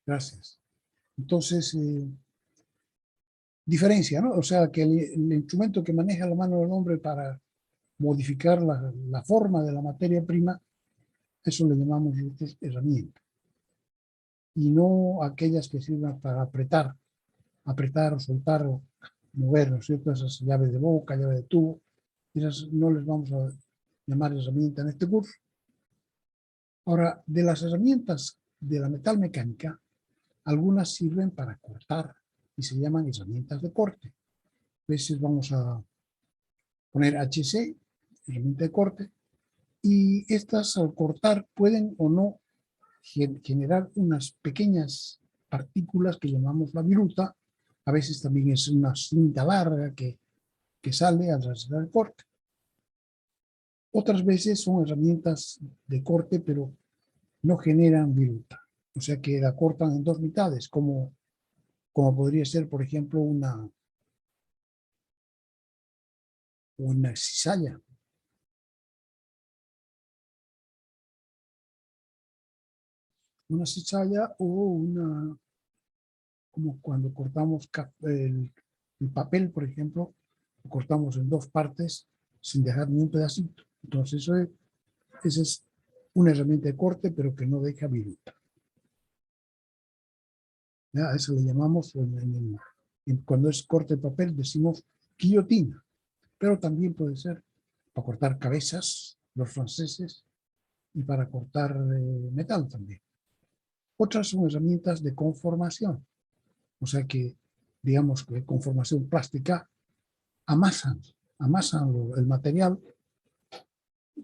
Gracias. Entonces, diferencia, ¿no? O sea, que el instrumento que maneja la mano del hombre para modificar la forma de la materia prima, eso le llamamos nosotros herramienta. Y no aquellas que sirvan para apretar o soltar o mover, ¿no es cierto? Esas llaves de boca, llaves de tubo, esas no les vamos a llamar herramienta en este curso. Ahora, de las herramientas de la metalmecánica, algunas sirven para cortar y se llaman herramientas de corte. A veces vamos a poner HC, herramienta de corte, y estas al cortar pueden o no generar unas pequeñas partículas que llamamos la viruta. A veces también es una cinta larga que sale al realizar el corte. Otras veces son herramientas de corte, pero no generan viruta. O sea que la cortan en dos mitades, como podría ser, por ejemplo, una cizalla. Una cizalla o una, como cuando cortamos el papel, por ejemplo, lo cortamos en dos partes sin dejar ni un pedacito. Entonces, esa es una herramienta de corte, pero que no deja viruta. A eso le llamamos, cuando es corte de papel, decimos guillotina, pero también puede ser para cortar cabezas, los franceses, y para cortar metal también. Otras son herramientas de conformación, o sea que, digamos que conformación plástica, amasan el material,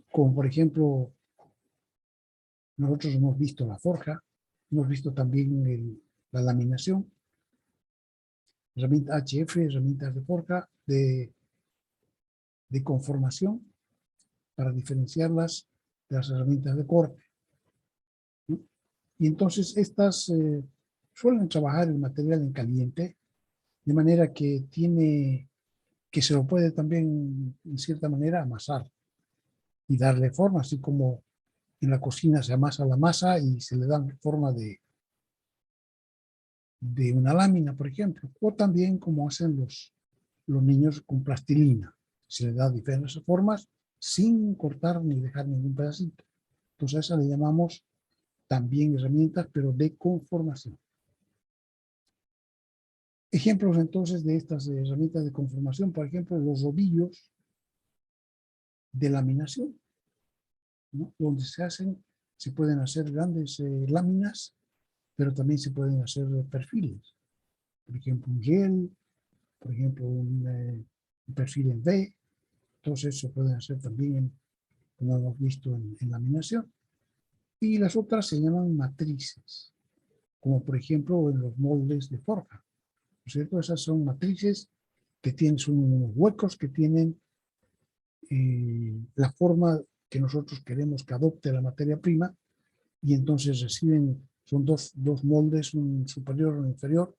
como por ejemplo, nosotros hemos visto la forja, hemos visto también la laminación, herramientas HF, herramientas de forja, de conformación, para diferenciarlas de las herramientas de corte, ¿no? Y entonces estas suelen trabajar el material en caliente, de manera que se lo puede también, en cierta manera, amasar y darle forma, así como en la cocina se amasa la masa y se le da forma de una lámina, por ejemplo, o también como hacen los niños con plastilina, se le da diferentes formas sin cortar ni dejar ningún pedacito. Entonces a esa le llamamos también herramientas, pero de conformación. Ejemplos entonces de estas herramientas de conformación, por ejemplo, los rodillos de laminación, ¿no? Donde se pueden hacer grandes láminas, pero también se pueden hacer perfiles. Por ejemplo, un gel, por ejemplo, un perfil en V. Entonces se pueden hacer también, como hemos visto, en laminación. Y las otras se llaman matrices, como por ejemplo en los moldes de forja, ¿no es cierto? Esas son matrices que tienen unos huecos que tienen la forma que nosotros queremos que adopte la materia prima, y entonces son dos moldes, un superior y un inferior,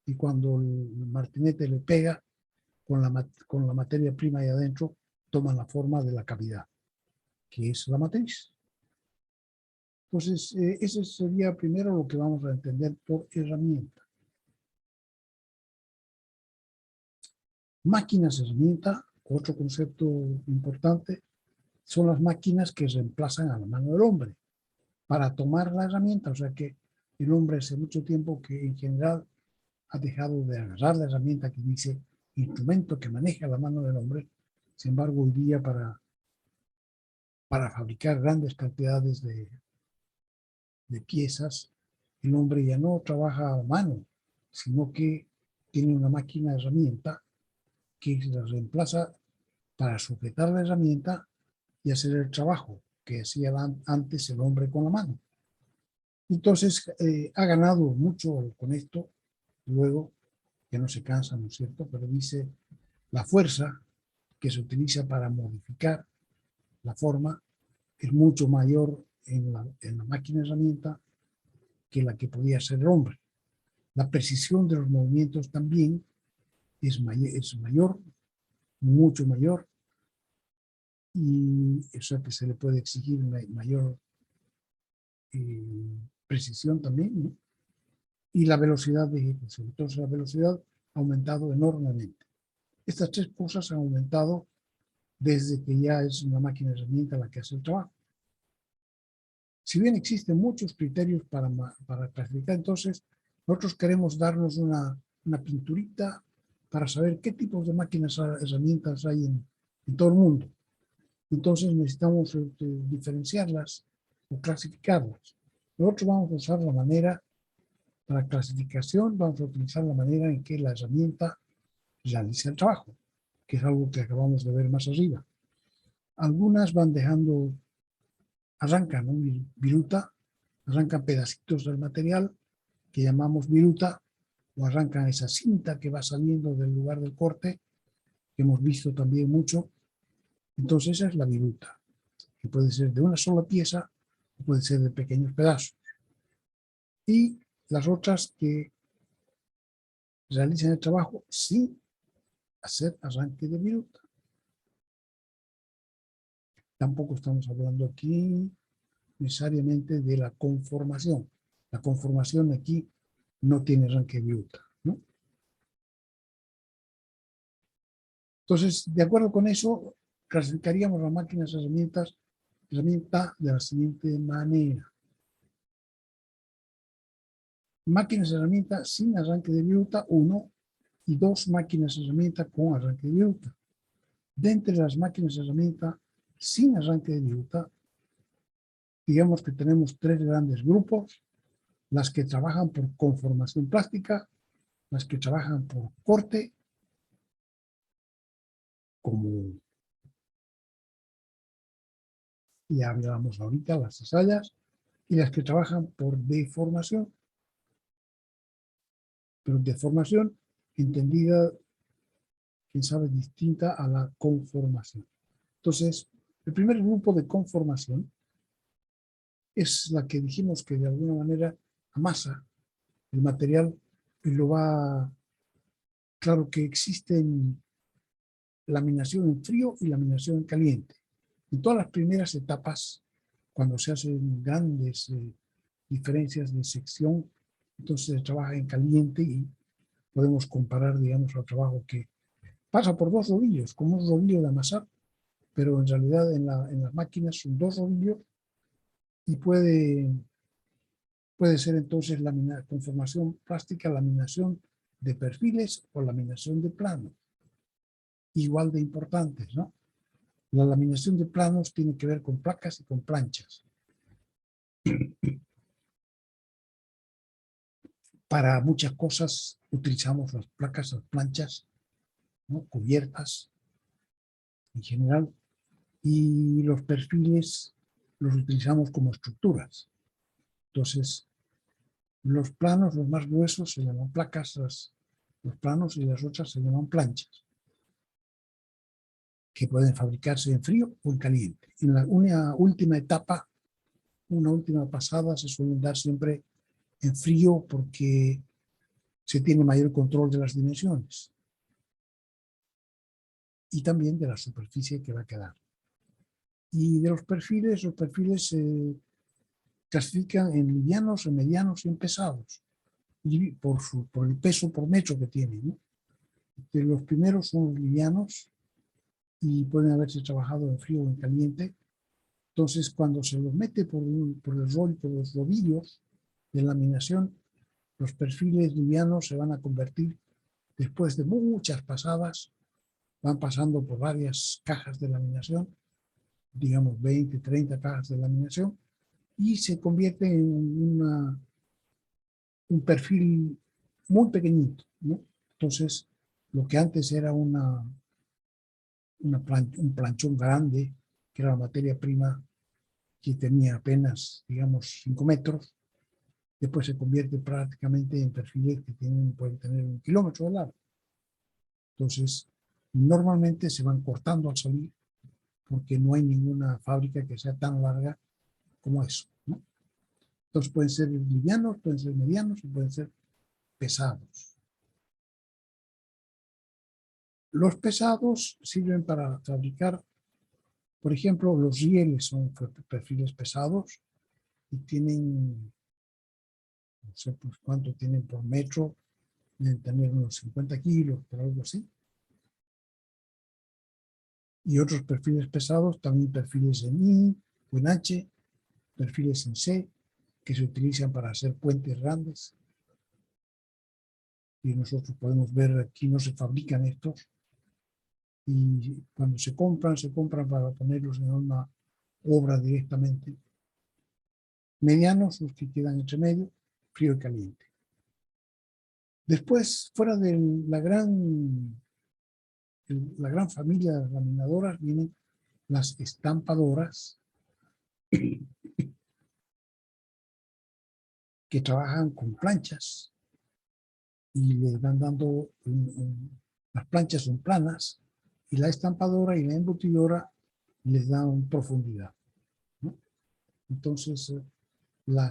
y cuando el martinete le pega con la materia prima ahí adentro, toman la forma de la cavidad, que es la matriz. Entonces, eso sería primero lo que vamos a entender por herramienta. Máquinas herramienta, otro concepto importante, son las máquinas que reemplazan a la mano del hombre para tomar la herramienta. O sea que el hombre hace mucho tiempo que en general ha dejado de agarrar la herramienta que dice instrumento que maneja la mano del hombre. Sin embargo, hoy día para fabricar grandes cantidades de piezas, el hombre ya no trabaja a mano, sino que tiene una máquina de herramienta que la reemplaza para sujetar la herramienta y hacer el trabajo que hacía antes el hombre con la mano. Entonces, ha ganado mucho con esto, luego, que no se cansa, ¿no es cierto? Pero dice, la fuerza que se utiliza para modificar la forma es mucho mayor en la máquina de herramienta que la que podía ser el hombre. La precisión de los movimientos también es mayor, mucho mayor, y eso que se le puede exigir mayor precisión también, ¿no? y la velocidad de ejecución. Entonces la velocidad ha aumentado enormemente. Estas tres cosas han aumentado desde que ya es una máquina herramienta la que hace el trabajo. Si bien existen muchos criterios para clasificar, entonces nosotros queremos darnos una pinturita para saber qué tipos de máquinas herramientas hay en todo el mundo. Entonces necesitamos diferenciarlas o clasificarlas. Nosotros vamos a usar la manera, para clasificación, vamos a utilizar la manera en que la herramienta realiza el trabajo, que es algo que acabamos de ver más arriba. Algunas van dejando, arrancan un viruta, arrancan pedacitos del material que llamamos viruta, o arrancan esa cinta que va saliendo del lugar del corte, que hemos visto también mucho. Entonces esa es la viruta, que puede ser de una sola pieza o puede ser de pequeños pedazos. Y las otras que realizan el trabajo sin hacer arranque de viruta. Tampoco estamos hablando aquí necesariamente de la conformación. La conformación aquí no tiene arranque de viruta, ¿no? Entonces, de acuerdo con eso, clasificaríamos las máquinas herramienta de la siguiente manera. Máquinas herramienta sin arranque de viruta, 1, y 2 máquinas herramienta con arranque de viruta. De entre las máquinas herramienta sin arranque de viruta, digamos que tenemos 3 grandes grupos: las que trabajan por conformación plástica, las que trabajan por corte, como ya hablábamos ahorita, las cizallas, y las que trabajan por deformación, pero deformación entendida, quién sabe, distinta a la conformación. Entonces, el primer grupo de conformación es la que dijimos que de alguna manera amasa el material y lo va. Claro que existen laminación en frío y laminación en caliente. En todas las primeras etapas, cuando se hacen grandes diferencias de sección, entonces se trabaja en caliente y podemos comparar, digamos, al trabajo que pasa por 2 rodillos, como un rodillo de amasar, pero en realidad en las máquinas son 2 rodillos y puede ser entonces conformación plástica, laminación de perfiles o laminación de planos, igual de importantes, ¿no? La laminación de planos tiene que ver con placas y con planchas. Para muchas cosas utilizamos las placas, las planchas, ¿no? Cubiertas en general, y los perfiles los utilizamos como estructuras. Entonces, los planos, los más gruesos, se llaman placas, los planos, y las otras se llaman planchas, que pueden fabricarse en frío o en caliente. En una última etapa, una última pasada, se suelen dar siempre en frío porque se tiene mayor control de las dimensiones y también de la superficie que va a quedar. Y de los perfiles se clasifican en livianos, en medianos y en pesados, y por el peso por metro que tienen, ¿no? Los primeros son los livianos y pueden haberse trabajado en frío o en caliente. Entonces, cuando se los mete por los rodillos de laminación, los perfiles livianos se van a convertir, después de muchas pasadas, van pasando por varias cajas de laminación, digamos 20, 30 cajas de laminación, y se convierte en un perfil muy pequeñito, ¿no? Entonces, lo que antes era un planchón grande, que era la materia prima, que tenía apenas, digamos, 5 metros, después se convierte prácticamente en perfiles que pueden tener 1 kilómetro de largo. Entonces, normalmente se van cortando al salir, porque no hay ninguna fábrica que sea tan larga como eso, ¿no? Entonces pueden ser livianos, pueden ser medianos y pueden ser pesados. Los pesados sirven para fabricar, por ejemplo, los rieles son perfiles pesados y tienen no sé pues cuánto tienen por metro, deben tener unos 50 kilos, por algo así. Y otros perfiles pesados, también perfiles en I o en H, perfiles en C, que se utilizan para hacer puentes grandes. Y nosotros podemos ver aquí no se fabrican estos. Y cuando se compran para ponerlos en una obra directamente. Medianos, los que quedan entre medio, frío y caliente. Después, fuera de la gran familia de laminadoras, vienen las estampadoras, que trabajan con planchas y le van dando, las planchas son planas y la estampadora y la embutidora les dan profundidad, ¿no? Entonces, la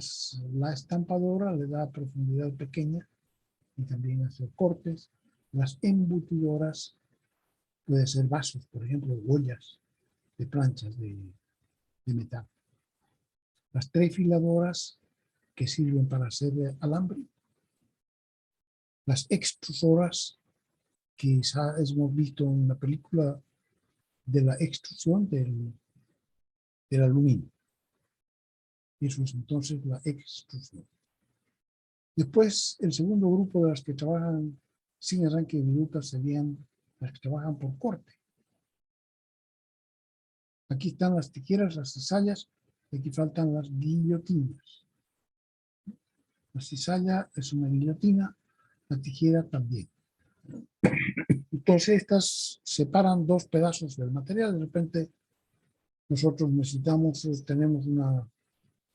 estampadora le da profundidad pequeña y también hace cortes. Las embutidoras pueden ser vasos, por ejemplo, ollas de planchas de metal. Las trefiladoras, que sirven para hacer alambre. Las extrusoras, que quizás hemos visto en la película de la extrusión del aluminio. Eso es entonces la extrusión. Después, el segundo grupo de las que trabajan sin arranque de viruta serían las que trabajan por corte. Aquí están las tijeras, las cizallas, y aquí faltan las guillotinas. La cizalla es una guillotina, la tijera también. Entonces estas separan dos pedazos del material. De repente nosotros tenemos un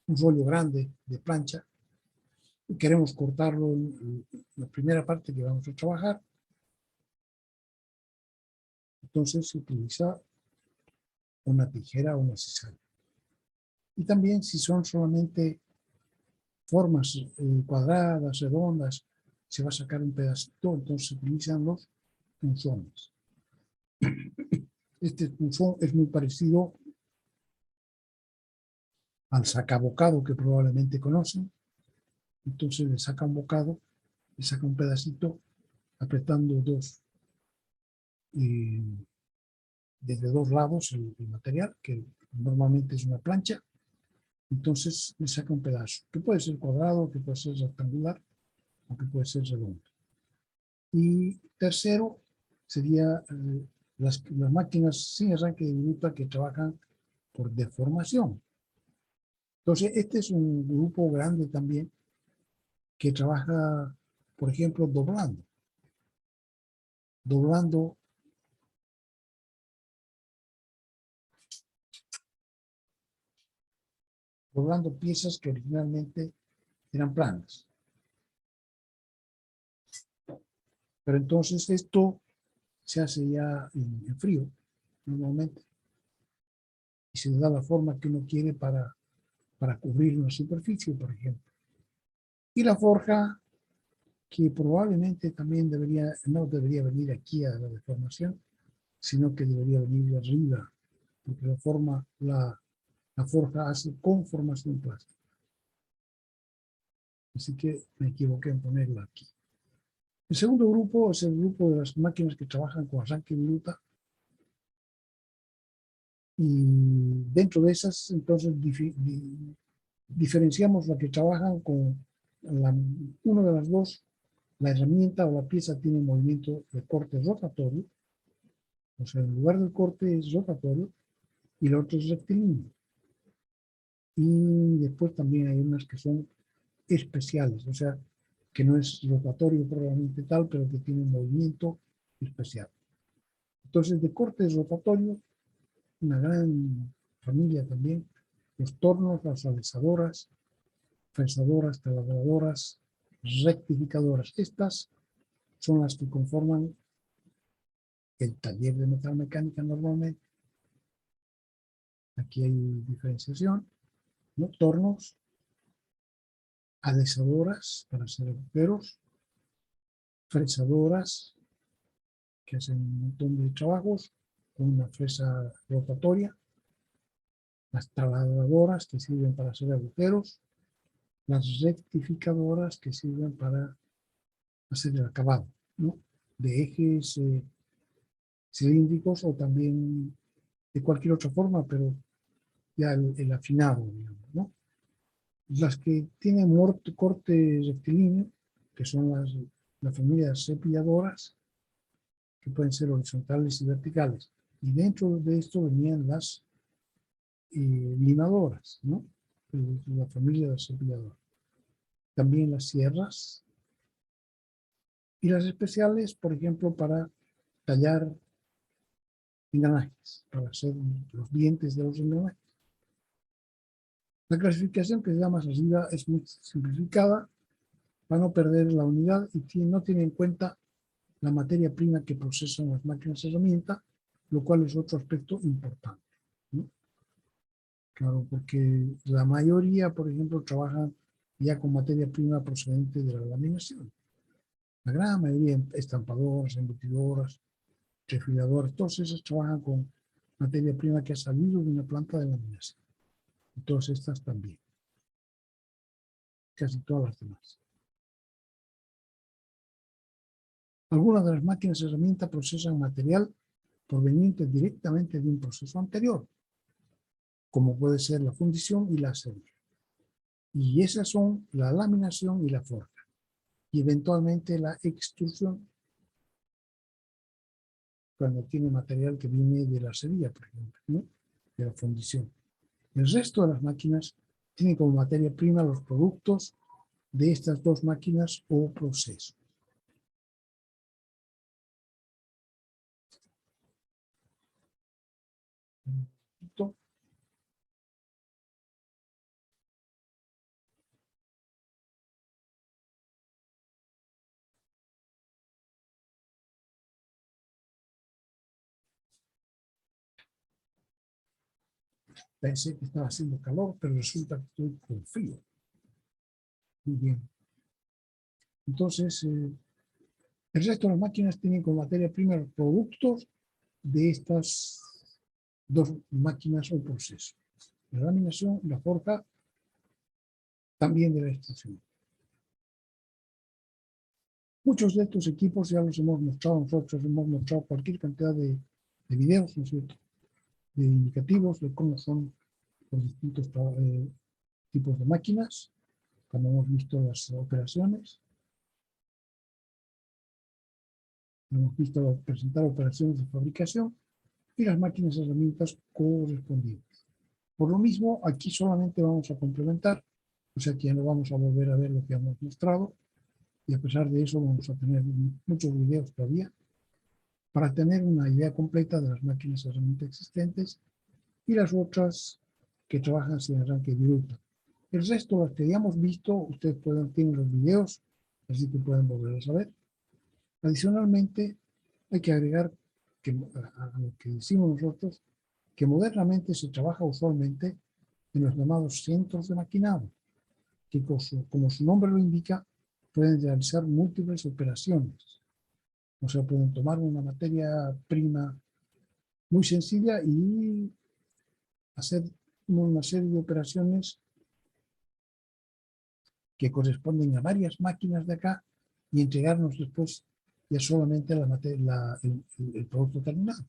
rollo grande de plancha y queremos cortarlo en la primera parte que vamos a trabajar. Entonces se utiliza una tijera o una cizalla. Y también si son solamente formas cuadradas, redondas, se va a sacar un pedacito, entonces se utilizan los punzones. Este punzón es muy parecido al sacabocado que probablemente conocen. Entonces le saca un bocado, le saca un pedacito, apretando desde dos lados el material, que normalmente es una plancha. Entonces le saca un pedazo, que puede ser cuadrado, que puede ser rectangular, o que puede ser redondo. Y tercero sería las máquinas sin arranque de viruta que trabajan por deformación. Entonces este es un grupo grande también que trabaja, por ejemplo, doblando piezas que originalmente eran planas. Pero entonces esto se hace ya en frío, normalmente, y se le da la forma que uno quiere para cubrir una superficie, por ejemplo. Y la forja, que probablemente también no debería venir aquí a la deformación, sino que debería venir de arriba, porque la forja hace conformación plástica. Así que me equivoqué en ponerla aquí. El segundo grupo es el grupo de las máquinas que trabajan con arranque de viruta. Y dentro de esas, entonces, diferenciamos la que trabajan con una de las dos. La herramienta o la pieza tiene movimiento de corte rotatorio. O sea, en lugar del corte es rotatorio y el otro es rectilíneo. Y después también hay unas que son especiales, o sea, que no es rotatorio probablemente tal, pero que tiene un movimiento especial. Entonces, de corte rotatorio, una gran familia también, los tornos, las alisadoras, fresadoras, taladradoras, rectificadoras. Estas son las que conforman el taller de metalmecánica normalmente. Aquí hay diferenciación, ¿no? Tornos, alisadoras para hacer agujeros, fresadoras que hacen un montón de trabajos con una fresa rotatoria, las taladradoras que sirven para hacer agujeros, las rectificadoras que sirven para hacer el acabado, ¿no? De ejes cilíndricos o también de cualquier otra forma, pero ya el afinado, digamos, ¿no? Las que tienen corte rectilíneo, que son la familia de cepilladoras, que pueden ser horizontales y verticales. Y dentro de esto venían las limadoras, ¿no? La familia de cepilladoras. También las sierras y las especiales, por ejemplo, para tallar engranajes, para hacer los dientes de los engranajes. La clasificación que se da más arriba es muy simplificada para no perder la unidad y no tiene en cuenta la materia prima que procesan las máquinas herramienta, lo cual es otro aspecto importante, ¿no? Claro, porque la mayoría, por ejemplo, trabajan ya con materia prima procedente de la laminación. La gran mayoría, estampadoras, embutidoras, refiladoras, todas esas trabajan con materia prima que ha salido de una planta de laminación. Y todas estas también. Casi todas las demás. Algunas de las máquinas herramienta procesan material proveniente directamente de un proceso anterior, como puede ser la fundición y la acería. Y esas son la laminación y la forja. Y eventualmente la extrusión, cuando tiene material que viene de la acería, por ejemplo, ¿no? De la fundición. El resto de las máquinas tienen como materia prima los productos de estas dos máquinas o procesos. Pensé que estaba haciendo calor, pero resulta que estoy con frío. Muy bien. Entonces, el resto de las máquinas tienen como materia prima los productos de estas dos máquinas o procesos. La laminación y la forja, también de la extrusión. Muchos de estos equipos ya los hemos mostrado nosotros, hemos mostrado cualquier cantidad de videos, ¿no es cierto?, de indicativos de cómo son los distintos tipos de máquinas, cuando hemos visto las operaciones. Hemos visto presentar operaciones de fabricación y las máquinas y herramientas correspondientes. Por lo mismo, aquí solamente vamos a complementar, o sea que ya no vamos a volver a ver lo que hemos mostrado, y a pesar de eso vamos a tener muchos videos todavía para tener una idea completa de las máquinas y herramientas existentes y las otras que trabajan sin arranque bruto. El resto, las que ya hemos visto, ustedes tienen los videos, así que pueden volver a saber. Adicionalmente, hay que agregar que, a lo que decimos nosotros, que modernamente se trabaja usualmente en los llamados centros de maquinado, que como su nombre lo indica, pueden realizar múltiples operaciones. O sea, pueden tomar una materia prima muy sencilla y hacer una serie de operaciones que corresponden a varias máquinas de acá y entregarnos después ya solamente el producto terminado.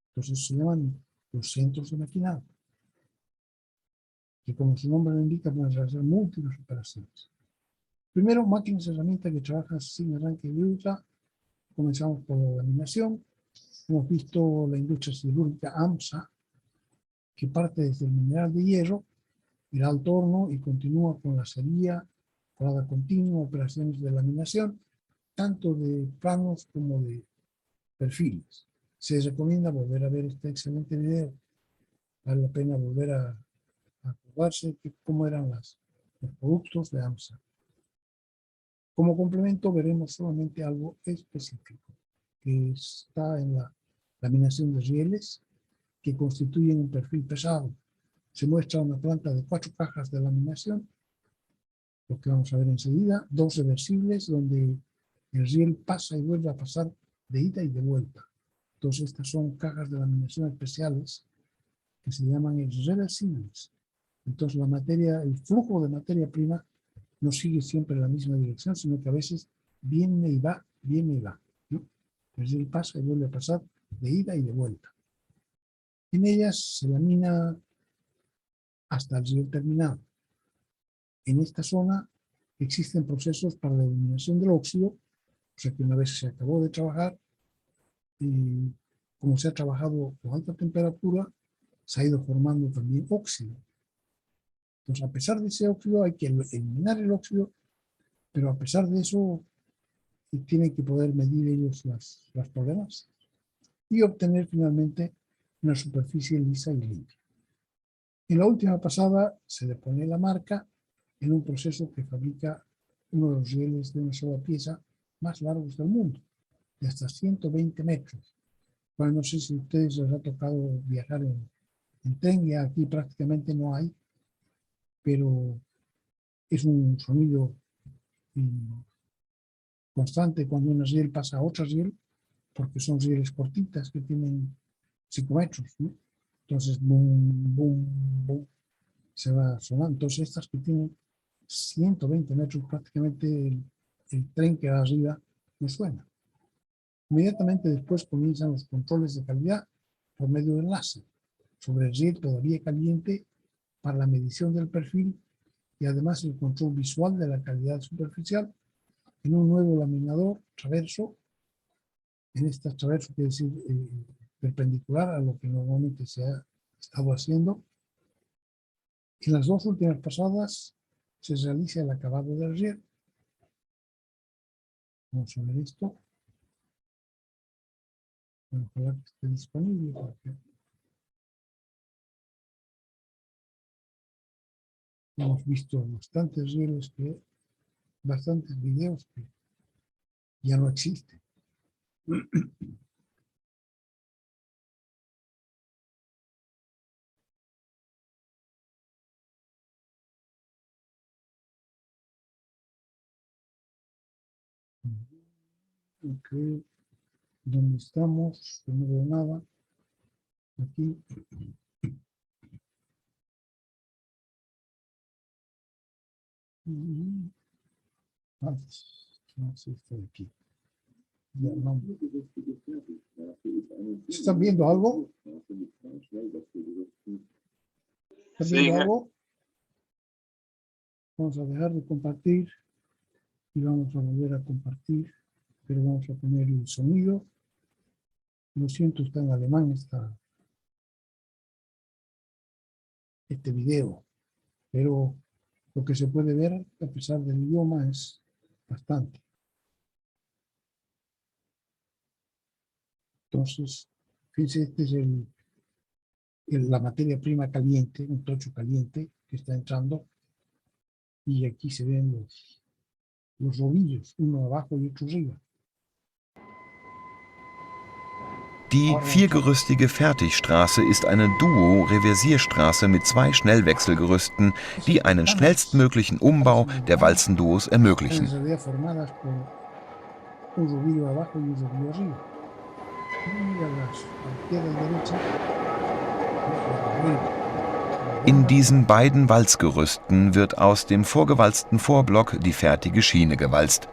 Entonces se llaman los centros de maquinado, que como su nombre lo indica pueden realizar múltiples operaciones. Primero, máquinas y herramientas que trabajan sin arranque de ultra. Comenzamos por la laminación. Hemos visto la industria siderúrgica AMSA, que parte desde el mineral de hierro, el alto horno y continúa con la acería, colada continua, operaciones de laminación, tanto de planos como de perfiles. Se recomienda volver a ver este excelente video. Vale la pena volver a acordarse de cómo eran los productos de AMSA. Como complemento veremos solamente algo específico, que está en la laminación de rieles, que constituyen un perfil pesado. Se muestra una planta de 4 cajas de laminación, lo que vamos a ver enseguida, 2 reversibles, donde el riel pasa y vuelve a pasar de ida y de vuelta. Entonces estas son cajas de laminación especiales, que se llaman reversibles. Entonces el flujo de materia prima no sigue siempre la misma dirección, sino que a veces viene y va, ¿no? Es decir, pasa y vuelve a pasar de ida y de vuelta. En ellas se lamina hasta el riel terminado. En esta zona existen procesos para la eliminación del óxido, o sea que una vez se acabó de trabajar, y como se ha trabajado con alta temperatura, se ha ido formando también óxido. Entonces, a pesar de ese óxido, hay que eliminar el óxido, pero a pesar de eso, tienen que poder medir ellos las tolerancias y obtener finalmente una superficie lisa y limpia. En la última pasada se le pone la marca en un proceso que fabrica uno de los rieles de una sola pieza más largos del mundo, de hasta 120 metros. Bueno, no sé si a ustedes les ha tocado viajar en tren, ya aquí prácticamente no hay, pero es un sonido constante cuando una riel pasa a otra riel, porque son rieles cortitas que tienen 5 metros, ¿no? Entonces, boom, boom, boom, se va sonando. Entonces, estas que tienen 120 metros, prácticamente el tren que va arriba no suena. Inmediatamente después comienzan los controles de calidad por medio del láser sobre el riel todavía caliente para la medición del perfil y además el control visual de la calidad superficial en un nuevo laminador traverso. En este traverso quiere decir perpendicular a lo que normalmente se ha estado haciendo. En las dos últimas pasadas se realiza el acabado del riel. Vamos a ver esto. Ojalá que esté disponible porque hemos visto bastantes rieles, bastantes videos que ya no existen. Okay. ¿Dónde estamos? No veo nada. Aquí. No sé, está aquí. Ya, no. ¿Están viendo algo? ¿Están viendo algo? Vamos a dejar de compartir y vamos a volver a compartir, pero vamos a poner el sonido. Lo siento, está en alemán este video, pero lo que se puede ver, a pesar del idioma, es bastante. Entonces, fíjense, este es la materia prima caliente, un tocho caliente que está entrando, y aquí se ven los rodillos, uno abajo y otro arriba. Die viergerüstige Fertigstraße ist eine Duo-Reversierstraße mit 2 Schnellwechselgerüsten, die einen schnellstmöglichen Umbau der Walzenduos ermöglichen. In diesen beiden Walzgerüsten wird aus dem vorgewalzten Vorblock die fertige Schiene gewalzt.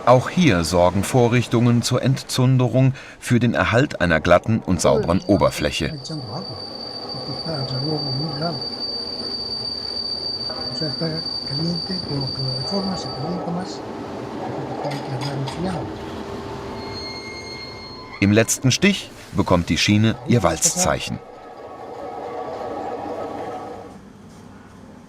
Auch hier sorgen Vorrichtungen zur Entzunderung für den Erhalt einer glatten und sauberen Oberfläche. Im letzten Stich bekommt die Schiene ihr Walzzeichen.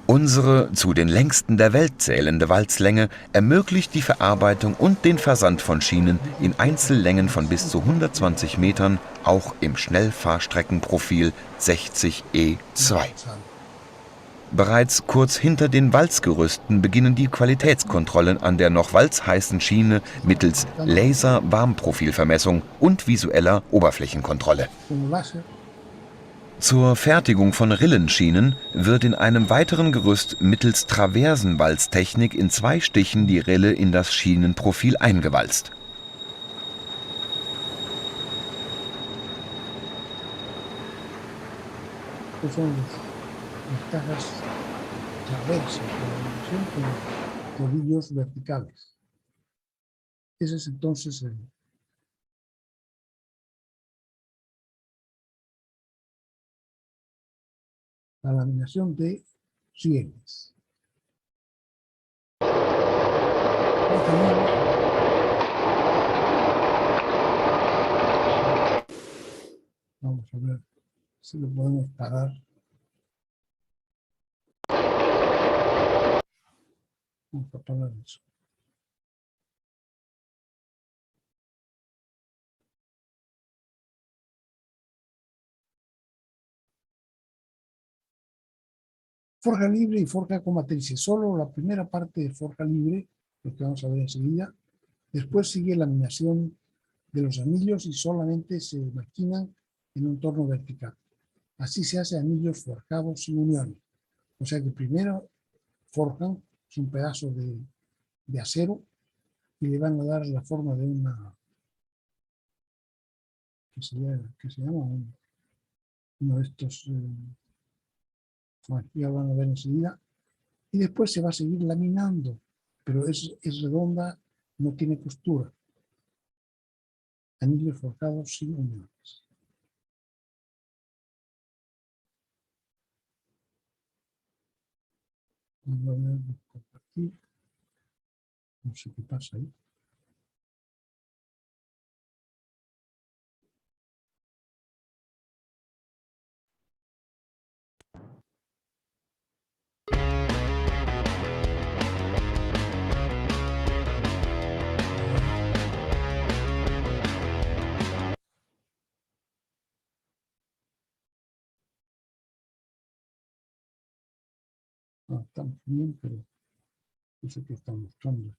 Unsere zu den längsten der Welt zählende Walzlänge ermöglicht die Verarbeitung und den Versand von Schienen in Einzellängen von bis zu 120 Metern, auch im Schnellfahrstreckenprofil 60E2. Bereits kurz hinter den Walzgerüsten beginnen die Qualitätskontrollen an der noch walzheißen Schiene mittels Laser-Warmprofilvermessung und visueller Oberflächenkontrolle. Zur Fertigung von Rillenschienen wird in einem weiteren Gerüst mittels Traversenwalztechnik in 2 Stichen die Rille in das Schienenprofil eingewalzt. Estos son las cajas traversas de la laminación con rodillos verticales. Ese es entonces la laminación de rieles. Vamos a ver si lo podemos parar. Vamos a parar eso. Forja libre y forja con matrices. Solo la primera parte de forja libre, lo que vamos a ver enseguida. Después sigue la laminación de los anillos y solamente se maquinan en un torno vertical. Así se hace anillos forjados sin uniones. O sea que primero forjan un pedazo de acero y le van a dar la forma de una, que se llama uno de estos, bueno, ya van a ver enseguida. Y después se va a seguir laminando, pero es redonda, no tiene costura. Anillos forjados sin uniones. Vamos a ver, compartir. No sé qué pasa ahí. No, estamos bien, pero no sé qué están mostrando.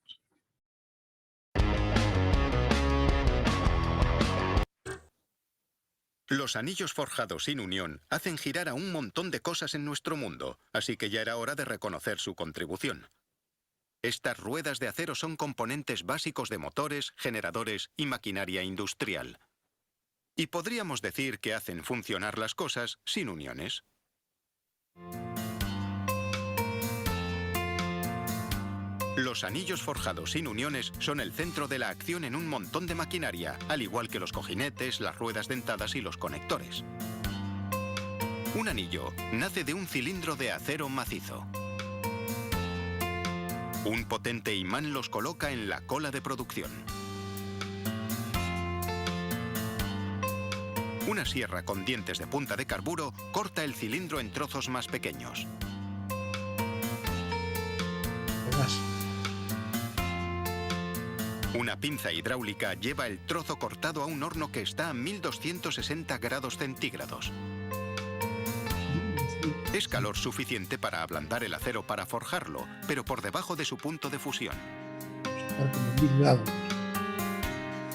Los anillos forjados sin unión hacen girar a un montón de cosas en nuestro mundo, así que ya era hora de reconocer su contribución. Estas ruedas de acero son componentes básicos de motores, generadores y maquinaria industrial. Y podríamos decir que hacen funcionar las cosas sin uniones. Los anillos forjados sin uniones son el centro de la acción en un montón de maquinaria, al igual que los cojinetes, las ruedas dentadas y los conectores. Un anillo nace de un cilindro de acero macizo. Un potente imán los coloca en la cola de producción. Una sierra con dientes de punta de carburo corta el cilindro en trozos más pequeños. Una pinza hidráulica lleva el trozo cortado a un horno que está a 1260 grados centígrados. Es calor suficiente para ablandar el acero para forjarlo, pero por debajo de su punto de fusión.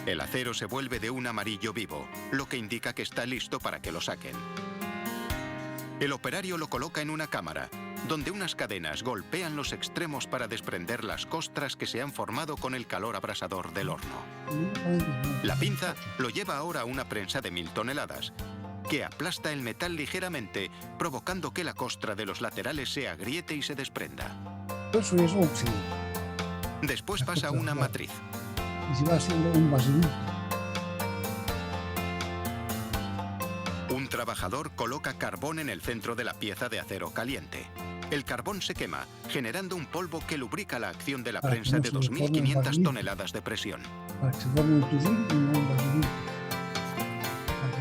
El acero se vuelve de un amarillo vivo, lo que indica que está listo para que lo saquen. El operario lo coloca en una cámara, donde unas cadenas golpean los extremos para desprender las costras que se han formado con el calor abrasador del horno. La pinza lo lleva ahora a una prensa de 1000 toneladas, que aplasta el metal ligeramente, provocando que la costra de los laterales se agriete y se desprenda. Eso es óxido. Después pasa a una matriz. Y se va haciendo un basilito. Un trabajador coloca carbón en el centro de la pieza de acero caliente. El carbón se quema, generando un polvo que lubrica la acción de la prensa de 2500 toneladas de presión. Para que se forme un tuzín y no un basilito.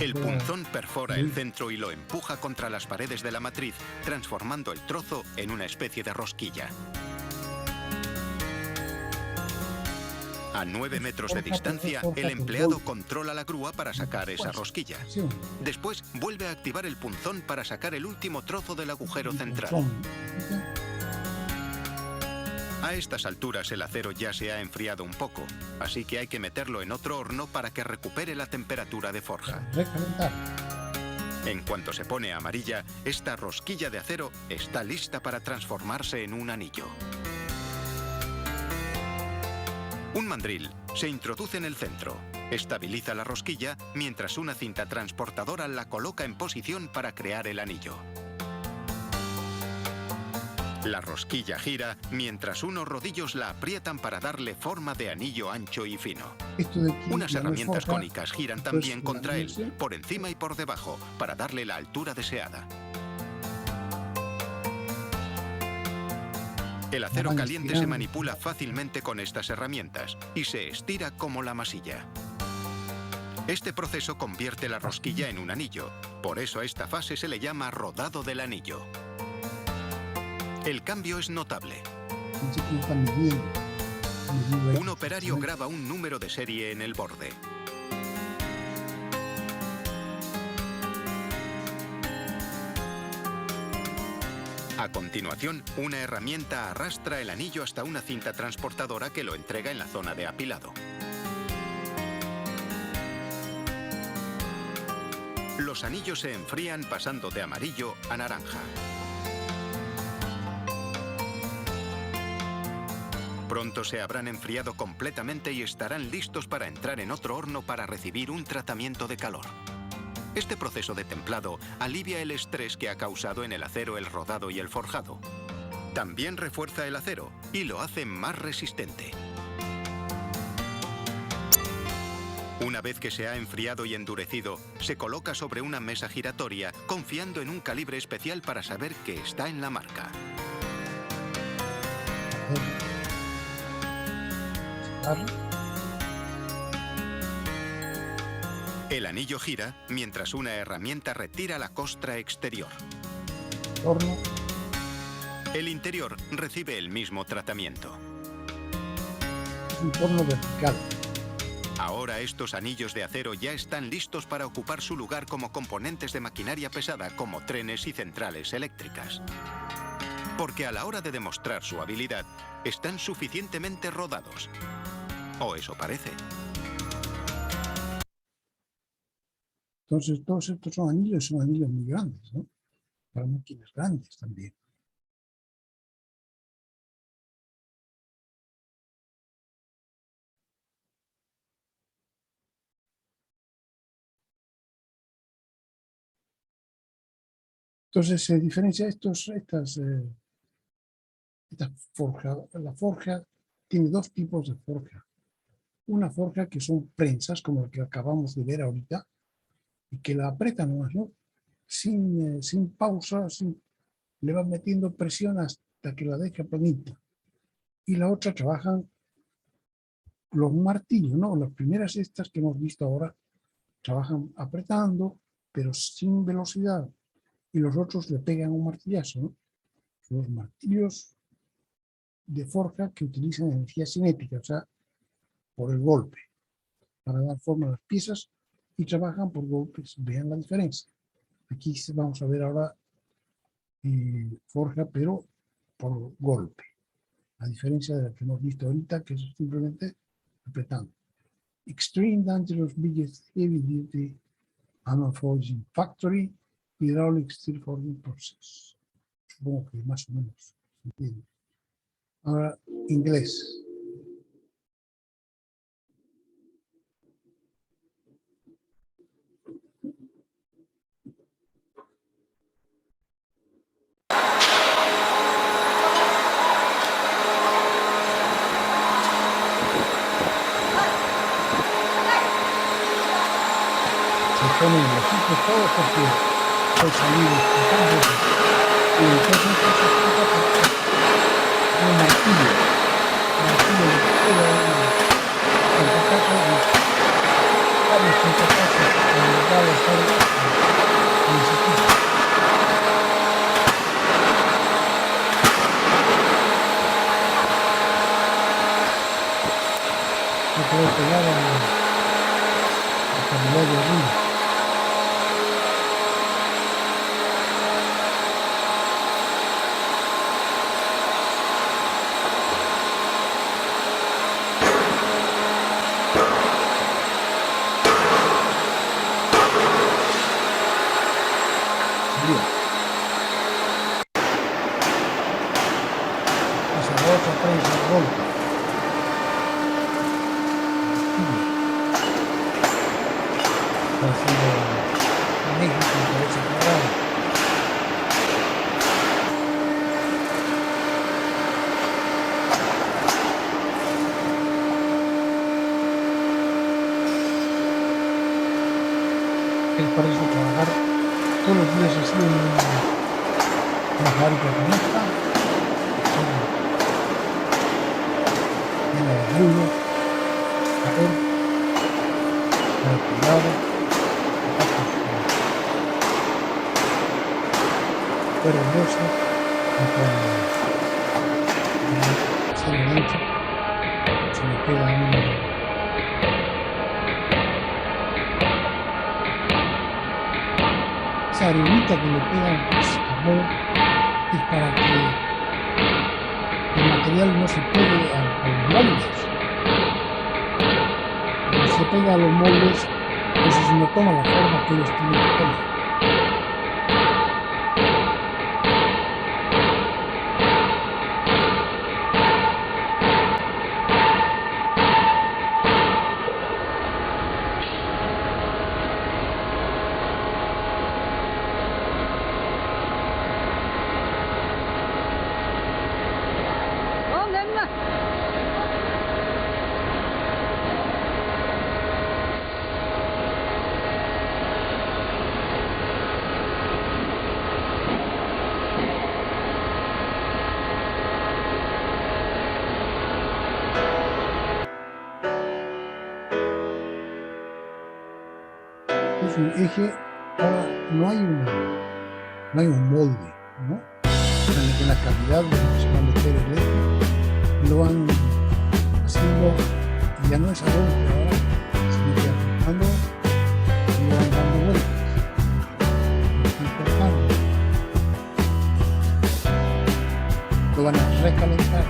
El punzón perfora el centro y lo empuja contra las paredes de la matriz, transformando el trozo en una especie de rosquilla. A 9 metros de distancia, el empleado controla la grúa para sacar esa rosquilla. Después vuelve a activar el punzón para sacar el último trozo del agujero central. A estas alturas el acero ya se ha enfriado un poco, así que hay que meterlo en otro horno para que recupere la temperatura de forja. En cuanto se pone amarilla, esta rosquilla de acero está lista para transformarse en un anillo. Un mandril se introduce en el centro. Estabiliza la rosquilla mientras una cinta transportadora la coloca en posición para crear el anillo. La rosquilla gira mientras unos rodillos la aprietan para darle forma de anillo ancho y fino. Esto de aquí Unas ya no es herramientas forja, cónicas giran esto también es contra él, laminarse. por encima y por debajo, para darle la altura deseada. El acero van caliente se estirando. manipula fácilmente con estas herramientas y se estira como la masilla. Este proceso convierte la rosquilla en un anillo. Por eso a esta fase se le llama rodado del anillo. El cambio es notable. Pensé que lo están midiendo. Midiendo ahí Un operario perfectamente. graba un número de serie en el borde. A continuación, una herramienta arrastra el anillo hasta una cinta transportadora que lo entrega en la zona de apilado. Los anillos se enfrían pasando de amarillo a naranja. Pronto se habrán enfriado completamente y estarán listos para entrar en otro horno para recibir un tratamiento de calor. Este proceso de templado alivia el estrés que ha causado en el acero el rodado y el forjado. También refuerza el acero y lo hace más resistente. Una vez que se ha enfriado y endurecido, se coloca sobre una mesa giratoria, confiando en un calibre especial para saber que está en la marca. El anillo gira mientras una herramienta retira la costra exterior. Horno. El interior recibe el mismo tratamiento. Es un horno vertical. Ahora estos anillos de acero ya están listos para ocupar su lugar como componentes de maquinaria pesada como trenes y centrales eléctricas. Porque a la hora de demostrar su habilidad, están suficientemente rodados. O eso parece. Entonces, todos estos son anillos muy grandes, ¿no? Para máquinas grandes también. Entonces, se diferencia esta forja. La forja tiene dos tipos de forja. Una forja que son prensas, como la que acabamos de ver ahorita, y que la apretan nomás, ¿no? Sin pausa, le van metiendo presión hasta que la deja planita. Y la otra trabajan los martillos, ¿no? Las primeras estas que hemos visto ahora trabajan apretando, pero sin velocidad. Y los otros le pegan un martillazo, ¿no? Los martillos de forja que utilizan energía cinética, o sea, por el golpe, para dar forma a las piezas, y trabajan por golpes. Vean la diferencia. Aquí vamos a ver ahora forja, pero por golpe. A diferencia de la que hemos visto ahorita, que es simplemente apretando. Extreme Dangerous Biggest Heavy Duty Hammer Forging Factory Hydraulic Steel Forging Process. Supongo que más o menos se entiende. Ahora, inglés. Se ponen los hijos todos porque son salidos explicando. Y entonces esto se explica porque un martillo de piedra, en este caso, varios centocasos en lugar de estar en ese tipo. Se puede pegar a la calidad de arriba. México y por ese programa. Él parece trabajar todos los días así en una fábrica como esta, llena de ruido, calor, con el cuidado, pero rosa, se le mancha, se le pega a uno. Esa arenita que le pegan pues, carbón es para que el material no se pegue a los moldes. Cuando se pega a los moldes, entonces no toma la forma que ellos tienen que tomar. Es un eje, ahora no hay un molde, ¿no? En la cavidad donde se va a meter el eje, lo van haciendo, y ya no es a golpe ahora, sino que apretando y van dando vueltas, cortando. Lo van a recalentar.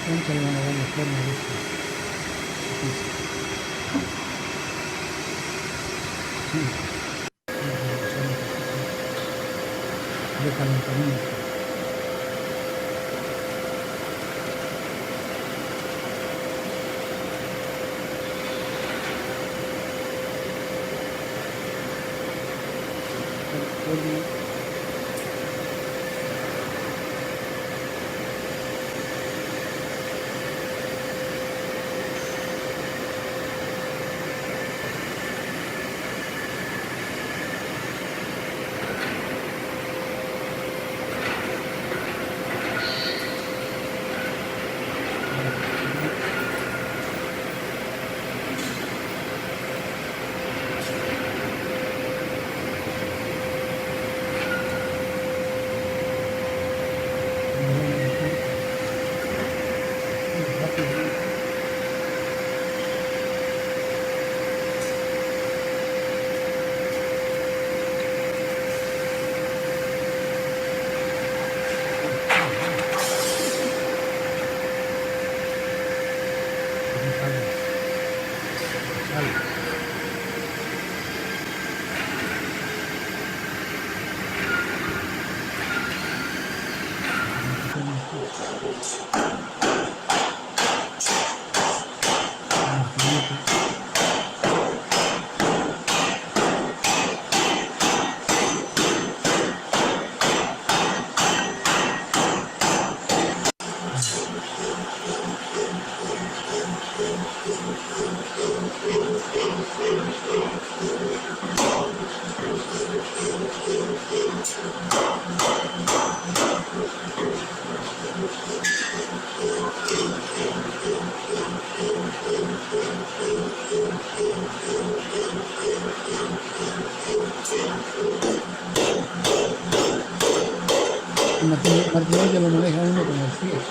plancha le van a dar la forma de esta pieza. De calentamiento. El martillo ya lo maneja uno con los pies.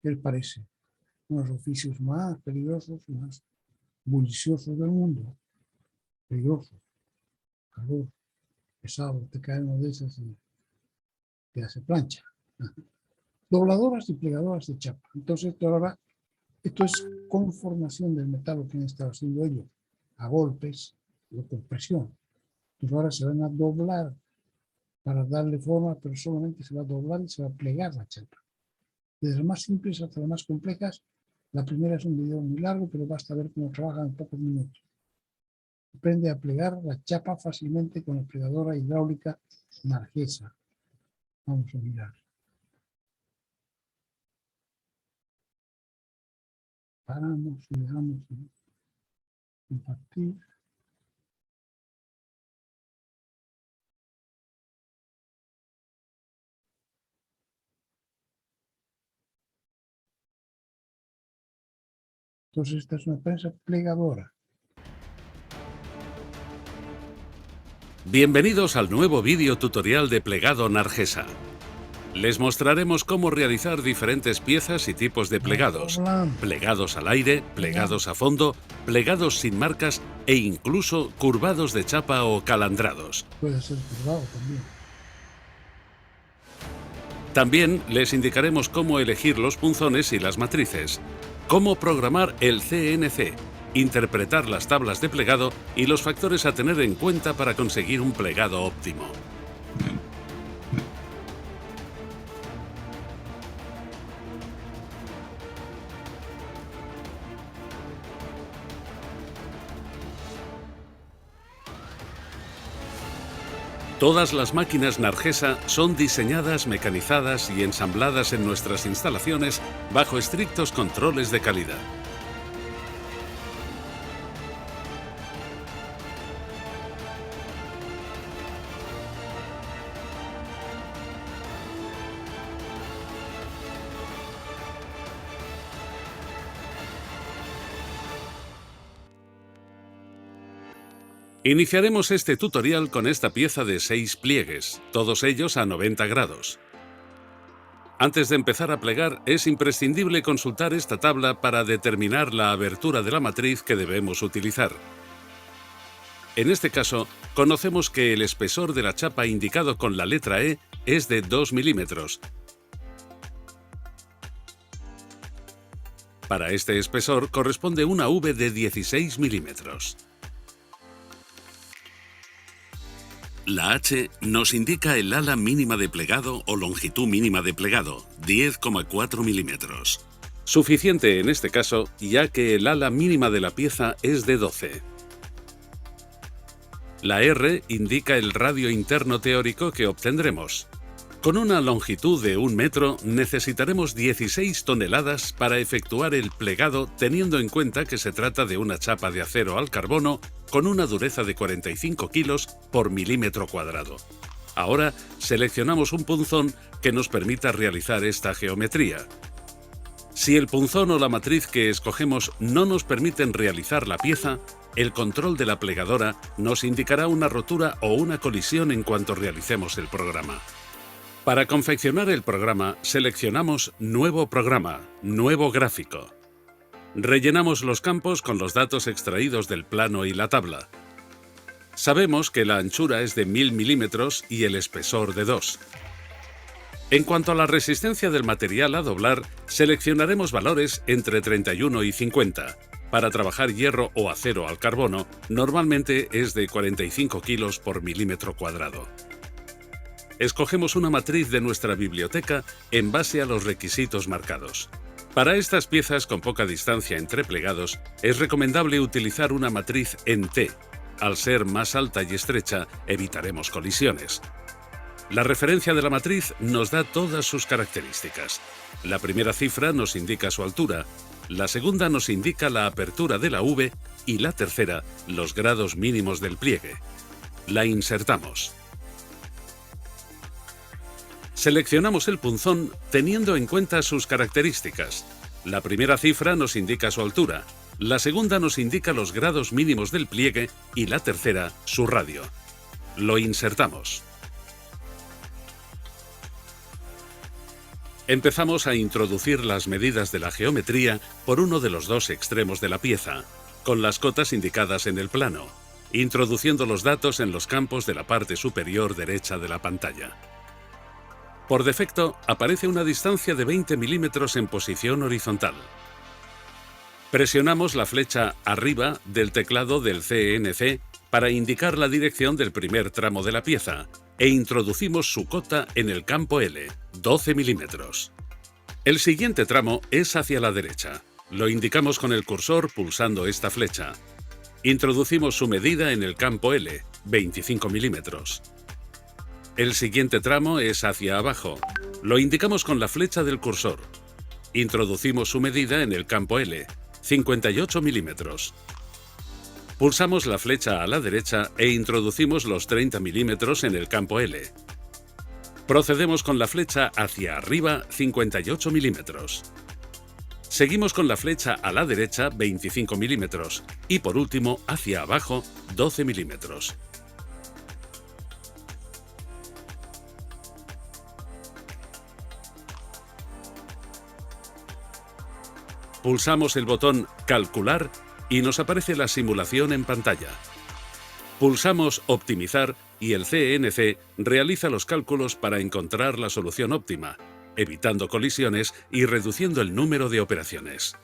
¿Qué les parece? Uno de los oficios más peligrosos, más bulliciosos del mundo. Peligroso, calor, pesado, te cae uno de esas y te hace plancha. Dobladoras y plegadoras de chapa. Entonces, ahora, esto es conformación del metal, lo que han estado haciendo ellos, a golpes, con presión. Entonces ahora se van a doblar para darle forma, pero solamente se va a doblar y se va a plegar la chapa. Desde las más simples hasta las más complejas. La primera es un video muy largo, pero basta ver cómo trabaja en pocos minutos. Aprende a plegar la chapa fácilmente con la plegadora hidráulica Nargesa. Vamos a mirar. Paramos y dejamos de compartir. Entonces esta es una prensa plegadora. Bienvenidos al nuevo vídeo tutorial de plegado Nargesa. Les mostraremos cómo realizar diferentes piezas y tipos de plegados. Plegados al aire, plegados a fondo, plegados sin marcas e incluso curvados de chapa o calandrados. Puede ser curvado también. También les indicaremos cómo elegir los punzones y las matrices, cómo programar el CNC, interpretar las tablas de plegado y los factores a tener en cuenta para conseguir un plegado óptimo. Todas las máquinas Nargesa son diseñadas, mecanizadas y ensambladas en nuestras instalaciones bajo estrictos controles de calidad. Iniciaremos este tutorial con esta pieza de 6 pliegues, todos ellos a 90 grados. Antes de empezar a plegar, es imprescindible consultar esta tabla para determinar la abertura de la matriz que debemos utilizar. En este caso, conocemos que el espesor de la chapa indicado con la letra E es de 2 milímetros. Para este espesor corresponde una V de 16 milímetros. La H nos indica el ala mínima de plegado o longitud mínima de plegado, 10,4 milímetros. Suficiente en este caso, ya que el ala mínima de la pieza es de 12. La R indica el radio interno teórico que obtendremos. Con una longitud de 1 metro necesitaremos 16 toneladas para efectuar el plegado, teniendo en cuenta que se trata de una chapa de acero al carbono con una dureza de 45 kilos por milímetro cuadrado. Ahora seleccionamos un punzón que nos permita realizar esta geometría. Si el punzón o la matriz que escogemos no nos permiten realizar la pieza, el control de la plegadora nos indicará una rotura o una colisión en cuanto realicemos el programa. Para confeccionar el programa, seleccionamos Nuevo programa, Nuevo gráfico. Rellenamos los campos con los datos extraídos del plano y la tabla. Sabemos que la anchura es de 1000 milímetros y el espesor de 2. En cuanto a la resistencia del material a doblar, seleccionaremos valores entre 31 y 50. Para trabajar hierro o acero al carbono, normalmente es de 45 kilos por milímetro cuadrado. Escogemos una matriz de nuestra biblioteca en base a los requisitos marcados. Para estas piezas con poca distancia entre plegados, es recomendable utilizar una matriz en T. Al ser más alta y estrecha, evitaremos colisiones. La referencia de la matriz nos da todas sus características. La primera cifra nos indica su altura, la segunda nos indica la apertura de la V y la tercera, los grados mínimos del pliegue. La insertamos. Seleccionamos el punzón teniendo en cuenta sus características. La primera cifra nos indica su altura, la segunda nos indica los grados mínimos del pliegue y la tercera su radio. Lo insertamos. Empezamos a introducir las medidas de la geometría por uno de los dos extremos de la pieza, con las cotas indicadas en el plano, introduciendo los datos en los campos de la parte superior derecha de la pantalla. Por defecto, aparece una distancia de 20 milímetros en posición horizontal. Presionamos la flecha arriba del teclado del CNC para indicar la dirección del primer tramo de la pieza e introducimos su cota en el campo L, 12 milímetros. El siguiente tramo es hacia la derecha. Lo indicamos con el cursor pulsando esta flecha. Introducimos su medida en el campo L, 25 milímetros. El siguiente tramo es hacia abajo. Lo indicamos con la flecha del cursor. Introducimos su medida en el campo L, 58 milímetros. Pulsamos la flecha a la derecha e introducimos los 30 milímetros en el campo L. Procedemos con la flecha hacia arriba, 58 milímetros. Seguimos con la flecha a la derecha, 25 milímetros. Y por último, hacia abajo, 12 milímetros. Pulsamos el botón Calcular y nos aparece la simulación en pantalla. Pulsamos Optimizar y el CNC realiza los cálculos para encontrar la solución óptima, evitando colisiones y reduciendo el número de operaciones.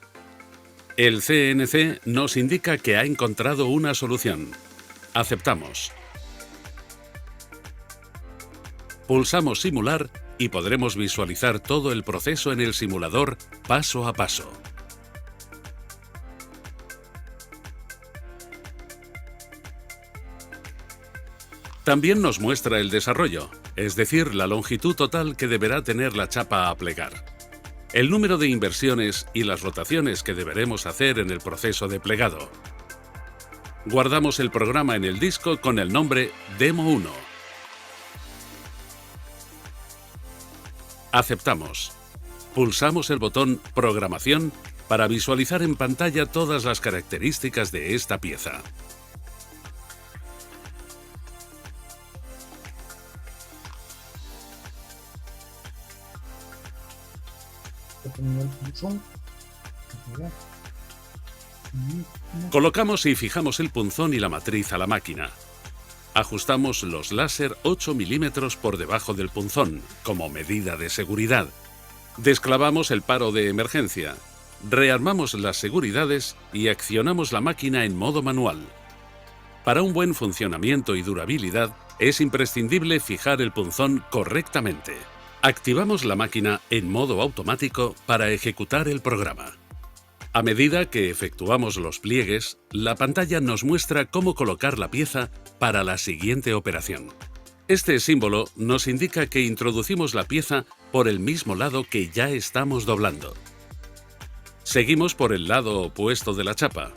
El CNC nos indica que ha encontrado una solución. Aceptamos. Pulsamos Simular y podremos visualizar todo el proceso en el simulador paso a paso. También nos muestra el desarrollo, es decir, la longitud total que deberá tener la chapa a plegar, el número de inversiones y las rotaciones que deberemos hacer en el proceso de plegado. Guardamos el programa en el disco con el nombre Demo 1. Aceptamos. Pulsamos el botón Programación para visualizar en pantalla todas las características de esta pieza. Colocamos y fijamos el punzón y la matriz a la máquina. Ajustamos los láser 8 milímetros por debajo del punzón, como medida de seguridad. Desclavamos el paro de emergencia. Rearmamos las seguridades y accionamos la máquina en modo manual. Para un buen funcionamiento y durabilidad, es imprescindible fijar el punzón correctamente. Activamos la máquina en modo automático para ejecutar el programa. A medida que efectuamos los pliegues, la pantalla nos muestra cómo colocar la pieza para la siguiente operación. Este símbolo nos indica que introducimos la pieza por el mismo lado que ya estamos doblando. Seguimos por el lado opuesto de la chapa.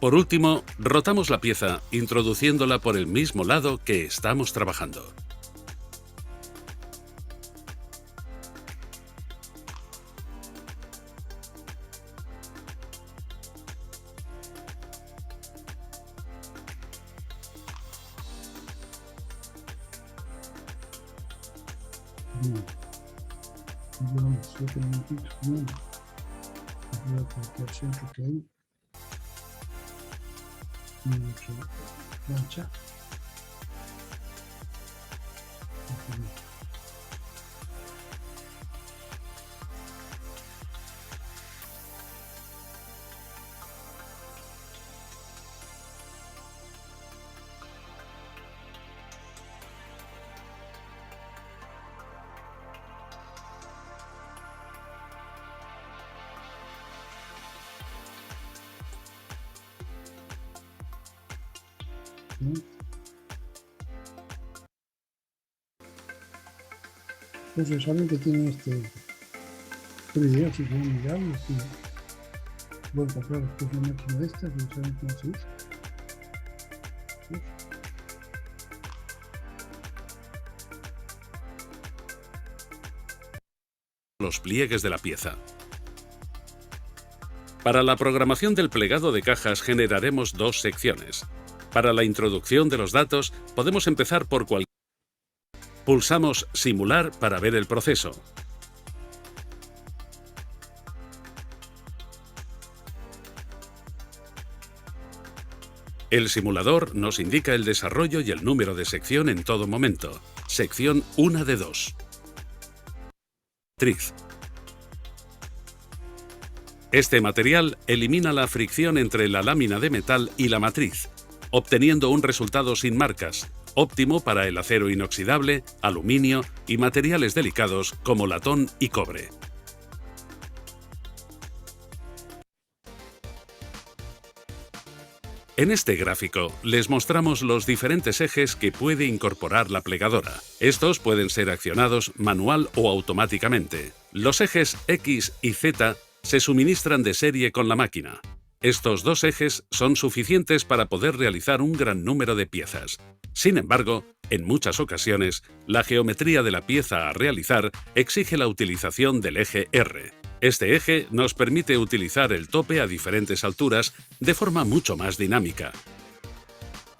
Por último, rotamos la pieza introduciéndola por el mismo lado que estamos trabajando. Plancha. Entonces saben que tiene este video, si quieren mirarlo, si voy a comprar después una máquina de estas y saben cómo se usa. Los pliegues de la pieza. Para la programación del plegado de cajas generaremos dos secciones. Para la introducción de los datos podemos empezar por cualquier. Pulsamos Simular para ver el proceso. El simulador nos indica el desarrollo y el número de sección en todo momento. Sección 1 de 2. Matriz. Este material elimina la fricción entre la lámina de metal y la matriz, obteniendo un resultado sin marcas, óptimo para el acero inoxidable, aluminio y materiales delicados como latón y cobre. En este gráfico les mostramos los diferentes ejes que puede incorporar la plegadora. Estos pueden ser accionados manual o automáticamente. Los ejes X y Z se suministran de serie con la máquina. Estos dos ejes son suficientes para poder realizar un gran número de piezas. Sin embargo, en muchas ocasiones, la geometría de la pieza a realizar exige la utilización del eje R. Este eje nos permite utilizar el tope a diferentes alturas de forma mucho más dinámica.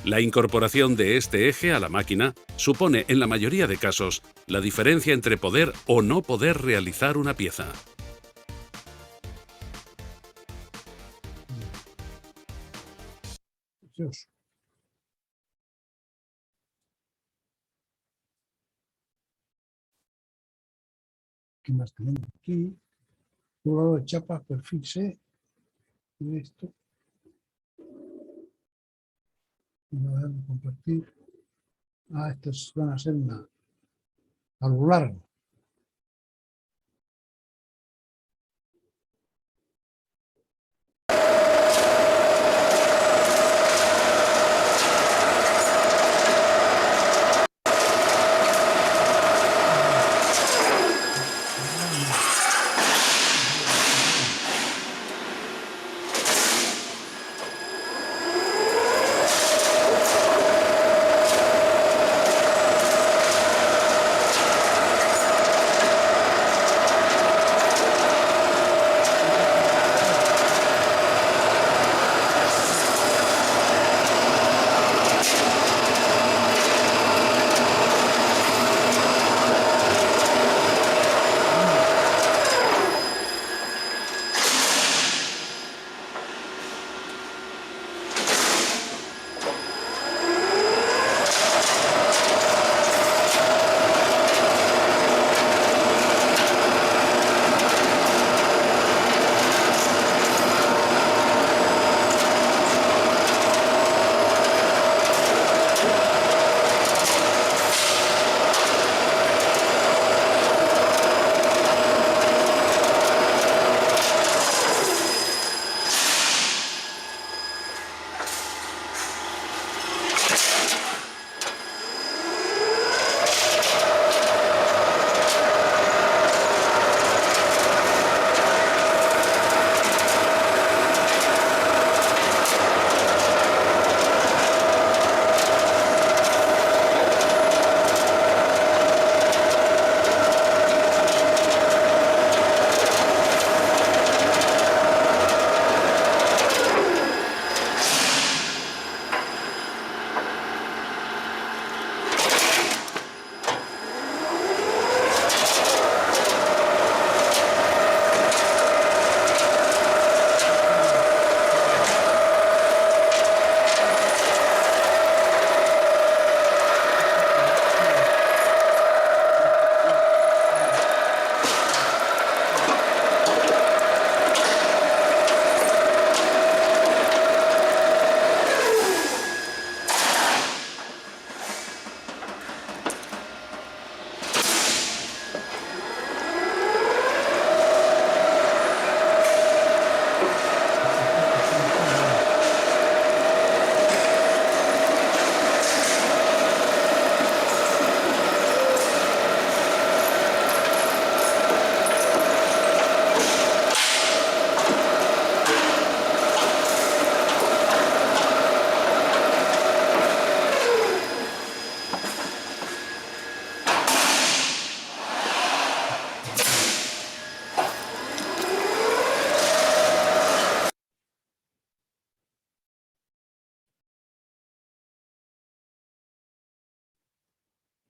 La incorporación de este eje a la máquina supone, en la mayoría de casos, la diferencia entre poder o no poder realizar una pieza. Dios. ¿Qué más tenemos aquí? Lado de chapa, perfil C. Y esto. Voy a darle a compartir. Estos van a ser a lo largo.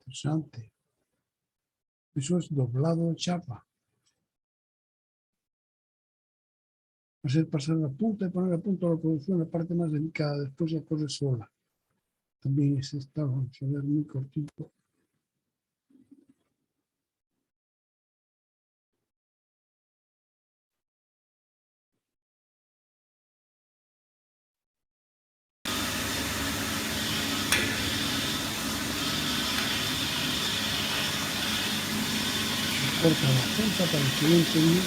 Interesante. Eso es doblado chapa. Hacer pasar la punta y poner a punto la producción, la parte más delicada, después ya corre sola. También es esta, vamos a ver, muy cortito. Corta la punta para que no entre bien.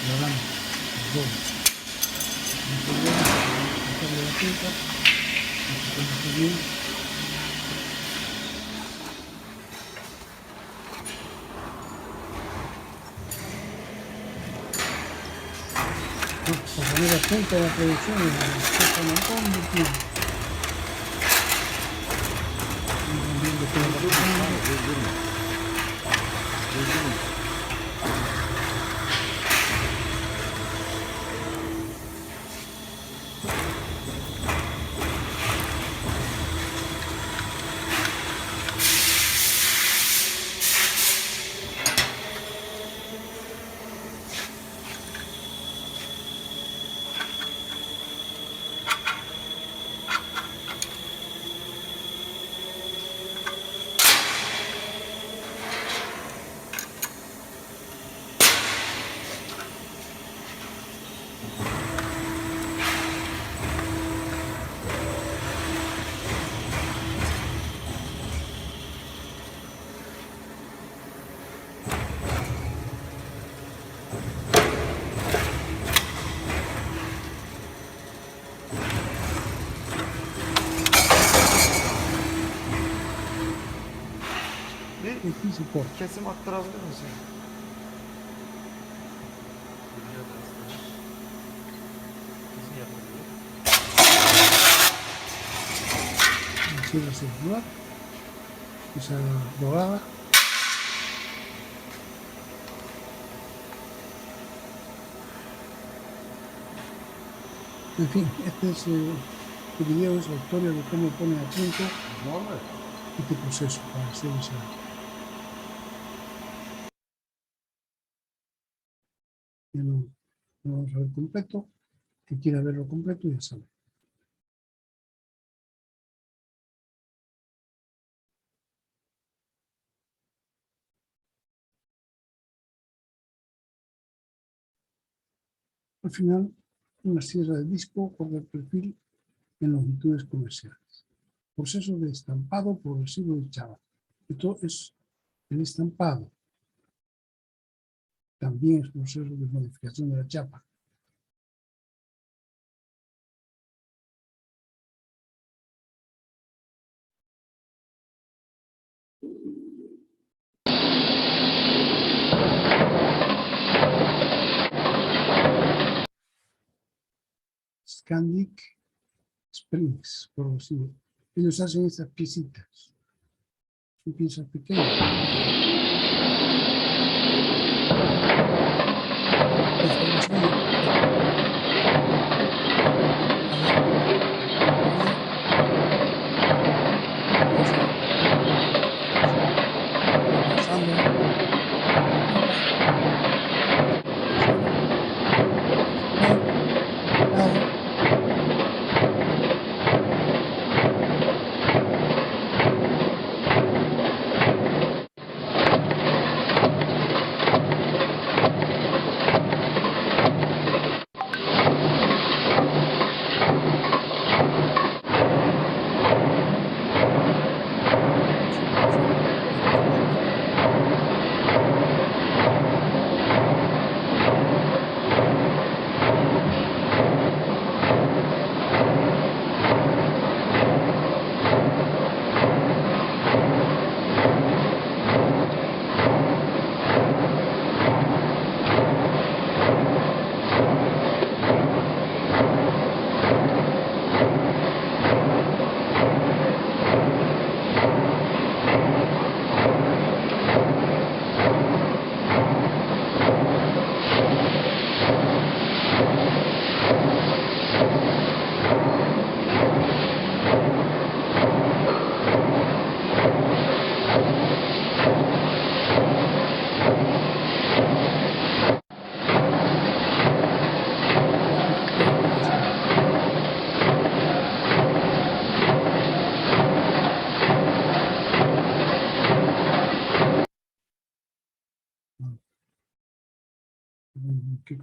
La lana, el doble. Cortarle la punta, cortarle bien. Para poner a punto la producción, la corta un montón de tiempo. Difícil por. Kesim attırabilir misin? Así la circular, esa dorada. En fin, este video es la historia de cómo pone a punto este proceso para hacer esa. Ya no vamos a ver completo. Si quiere verlo completo, ya sabe. Al final, una sierra de disco corre el perfil en longitudes comerciales. Proceso de estampado progresivo de chapa. Esto es el estampado. También es proceso de modificación de la chapa. Scandic Springs, por decirlo. Ellos hacen estas piecitas. Son piezas pequeñas.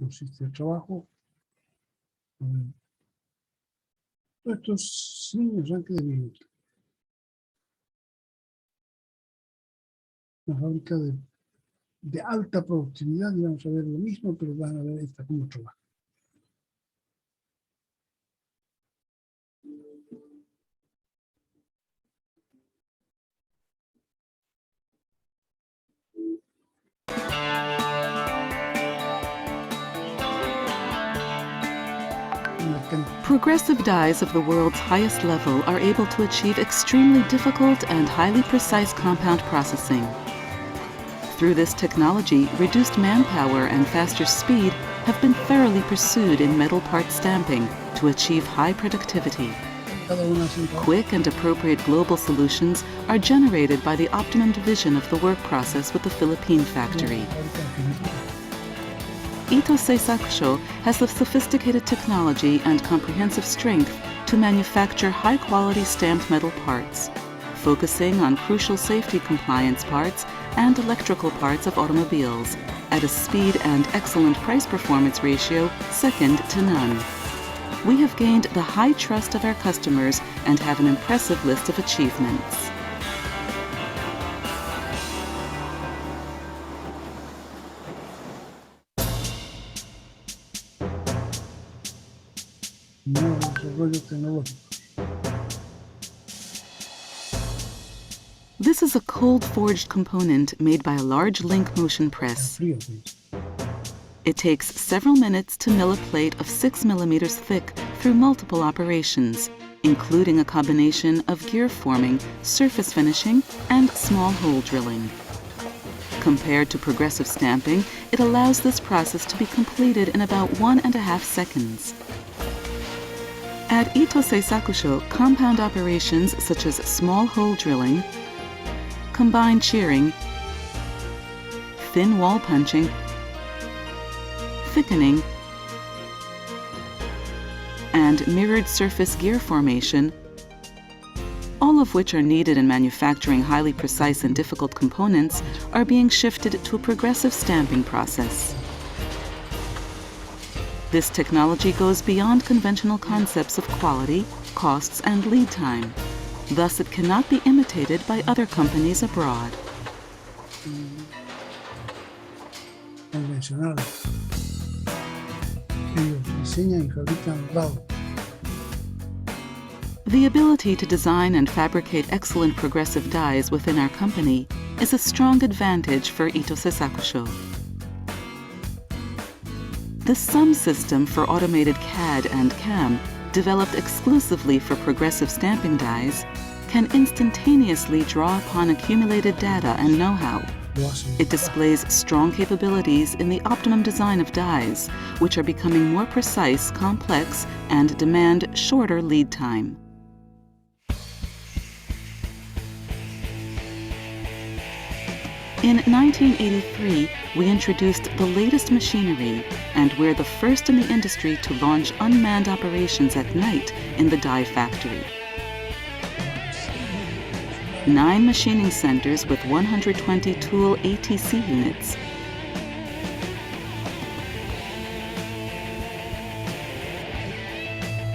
consiste el trabajo. Estos niños han quedado bien. Una fábrica de alta productividad, y vamos a ver lo mismo, pero van a ver esta cómo trabaja. Progressive dyes of the world's highest level are able to achieve extremely difficult and highly precise compound processing. Through this technology, reduced manpower and faster speed have been thoroughly pursued in metal part stamping to achieve high productivity. Quick and appropriate global solutions are generated by the optimum division of the work process with the Philippine factory. Ito Seisakusho has the sophisticated technology and comprehensive strength to manufacture high-quality stamped metal parts, focusing on crucial safety compliance parts and electrical parts of automobiles at a speed and excellent price-performance ratio second to none. We have gained the high trust of our customers and have an impressive list of achievements. Nuevos desarrollos tecnológicos. This is a cold-forged component made by a large link motion press. Frío, sí. It takes several minutes to mill a plate of 6 millimeters thick through multiple operations, including a combination of gear forming, surface finishing, and small hole drilling. Compared to progressive stamping, it allows this process to be completed in about 1.5 seconds. At Ito Seisakusho, compound operations such as small hole drilling, combined shearing, thin wall punching, thickening, and mirrored surface gear formation, all of which are needed in manufacturing highly precise and difficult components, are being shifted to a progressive stamping process. This technology goes beyond conventional concepts of quality, costs, and lead time. Thus, it cannot be imitated by other companies abroad. Convencionales. Ellos diseñan y fabrican dados. The ability to design and fabricate excellent progressive dies within our company is a strong advantage for Ito Seisakusho. The SUM system for automated CAD and CAM, developed exclusively for progressive stamping dies, can instantaneously draw upon accumulated data and know-how. It displays strong capabilities in the optimum design of dies, which are becoming more precise, complex, and demand shorter lead time. In 1983, we introduced the latest machinery, and we're the first in the industry to launch unmanned operations at night in the die factory. 9 machining centers with 120 tool ATC units.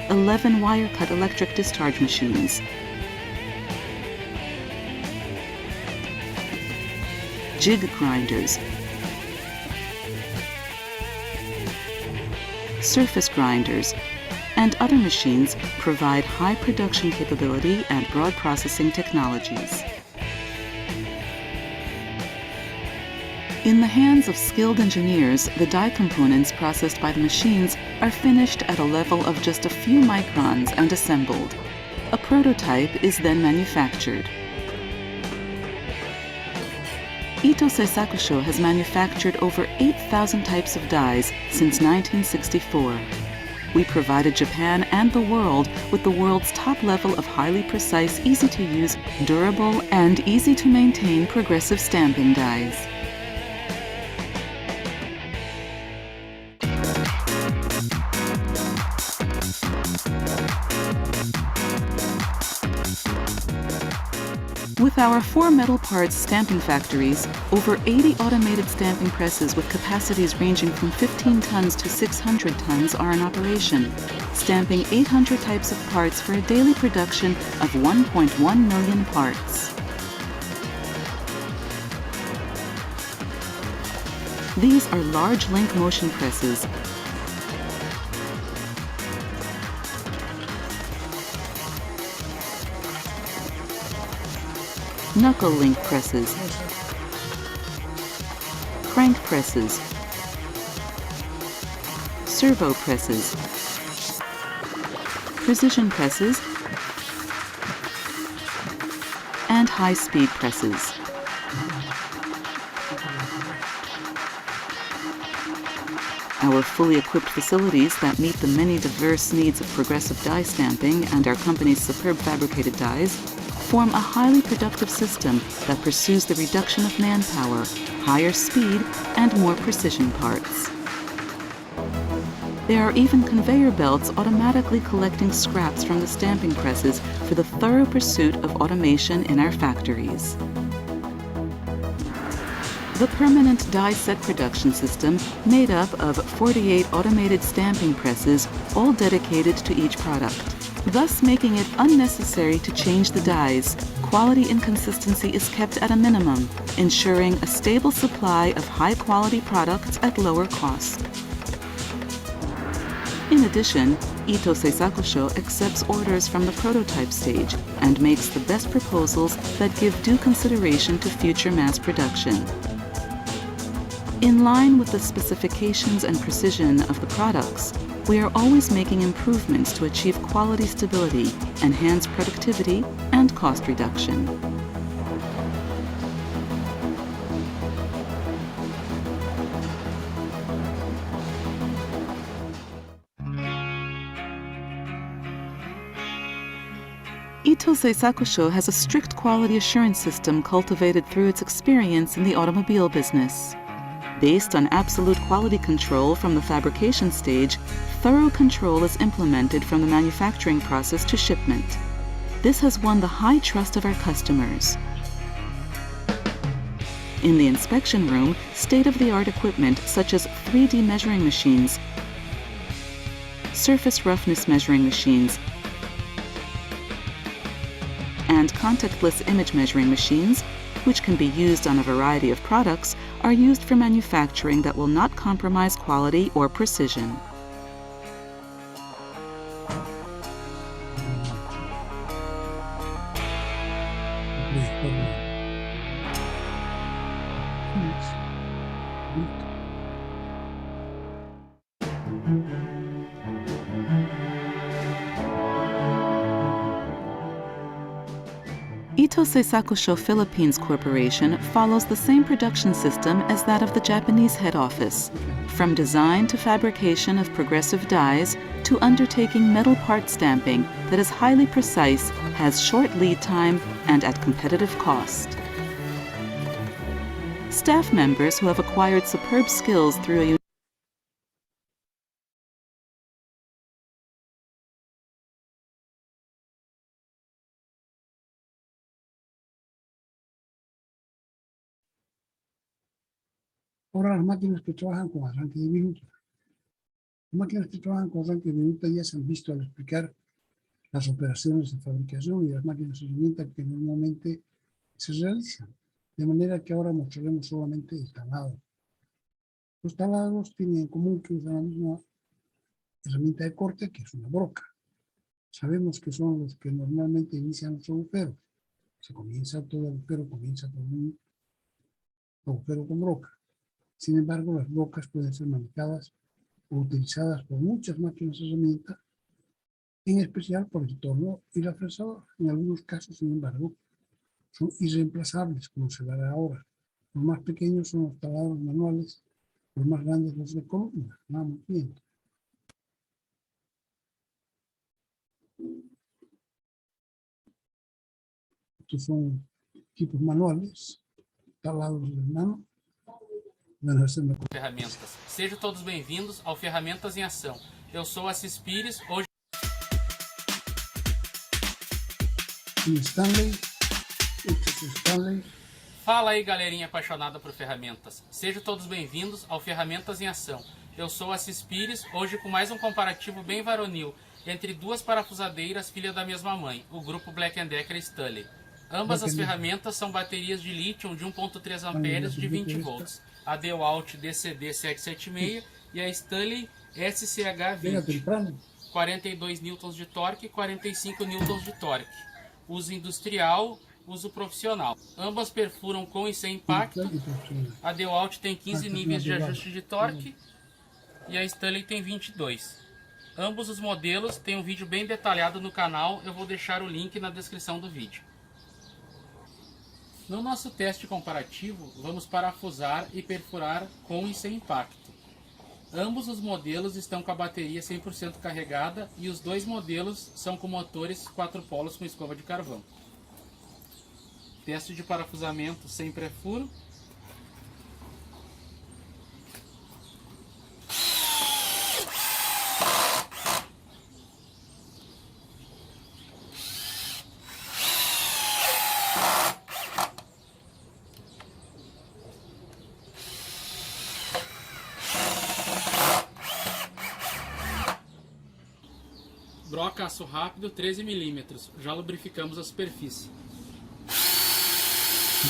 (11 wire-cut electric discharge machines, jig grinders, surface grinders, and other machines provide high production capability and broad processing technologies. In the hands of skilled engineers, the die components processed by the machines are finished at a level of just a few microns and assembled. A prototype is then manufactured. Ito Seisakusho has manufactured over 8,000 types of dies since 1964. We provided Japan and the world with the world's top level of highly precise, easy-to-use, durable, and easy-to-maintain progressive stamping dies. With our 4 metal parts stamping factories, over 80 automated stamping presses with capacities ranging from 15 tons to 600 tons are in operation, stamping 800 types of parts for a daily production of 1.1 million parts. These are large link motion presses. Knuckle link presses, crank presses, servo presses, precision presses, and high-speed presses. Our fully equipped facilities that meet the many diverse needs of progressive die stamping and our company's superb fabricated dies form a highly productive system that pursues the reduction of manpower, higher speed, and more precision parts. There are even conveyor belts automatically collecting scraps from the stamping presses for the thorough pursuit of automation in our factories. The permanent die set production system, made up of 48 automated stamping presses, all dedicated to each product, thus making it unnecessary to change the dies. Quality inconsistency is kept at a minimum, ensuring a stable supply of high-quality products at lower cost. In addition, Ito Seisakusho accepts orders from the prototype stage and makes the best proposals that give due consideration to future mass production. In line with the specifications and precision of the products, we are always making improvements to achieve quality stability, enhance productivity, and cost reduction. Ito Seisakusho has a strict quality assurance system cultivated through its experience in the automobile business. Based on absolute quality control from the fabrication stage, thorough control is implemented from the manufacturing process to shipment. This has won the high trust of our customers. In the inspection room, state-of-the-art equipment such as 3D measuring machines, surface roughness measuring machines, and contactless image measuring machines, which can be used on a variety of products, are used for manufacturing that will not compromise quality or precision. Ito Seisakusho Philippines Corporation follows the same production system as that of the Japanese head office, from design to fabrication of progressive dies to undertaking metal part stamping that is highly precise, has short lead time, and at competitive cost. Staff members who have acquired superb skills through a Ahora las máquinas que trabajan con arranque de minuta. Las máquinas que trabajan con arranque de minuta ya se han visto al explicar las operaciones de fabricación y las máquinas de herramienta que normalmente se realizan. De manera que ahora mostraremos solamente el talado. Los talados tienen en común que usan la misma herramienta de corte, que es una broca. Sabemos que son los que normalmente inician los agujeros. Todo agujero comienza con un agujero con broca. Sin embargo, las brocas pueden ser manejadas o utilizadas por muchas máquinas de herramienta, en especial por el torno y la fresadora. En algunos casos, sin embargo, son irreemplazables, como se verá ahora. Los más pequeños son los taladros manuales, los más grandes los de columna. Vamos viendo. Estos son equipos manuales, talados de mano. Ferramentas. Sejam todos bem-vindos ao Ferramentas em Ação. Eu sou Assis Pires, hoje... Stanley, Este es Stanley. Fala aí, galerinha apaixonada por ferramentas. Sejam todos bem-vindos ao Ferramentas em Ação. Eu sou a Cis Pires, hoje com mais um comparativo bem varonil entre duas parafusadeiras filha da mesma mãe, o grupo Black & Decker Stanley. Ambas as ferramentas são baterias de lítio de 1.3 amperes de 20 volts. A DeWalt DCD 776 e a Stanley SCH20. 42 newtons de torque e 45 newtons de torque. Uso industrial, uso profissional. Ambas perfuram com e sem impacto. A DeWalt tem 15 níveis de ajuste de torque e a Stanley tem 22. Ambos os modelos têm um vídeo bem detalhado no canal, eu vou deixar o link na descrição do vídeo. No nosso teste comparativo, vamos parafusar e perfurar com e sem impacto. Ambos os modelos estão com a bateria 100% carregada e os dois modelos são com motores 4 polos com escova de carvão. Teste de parafusamento sem pré-furo. Broca aço rápido 13 mm, já lubrificamos a superfície.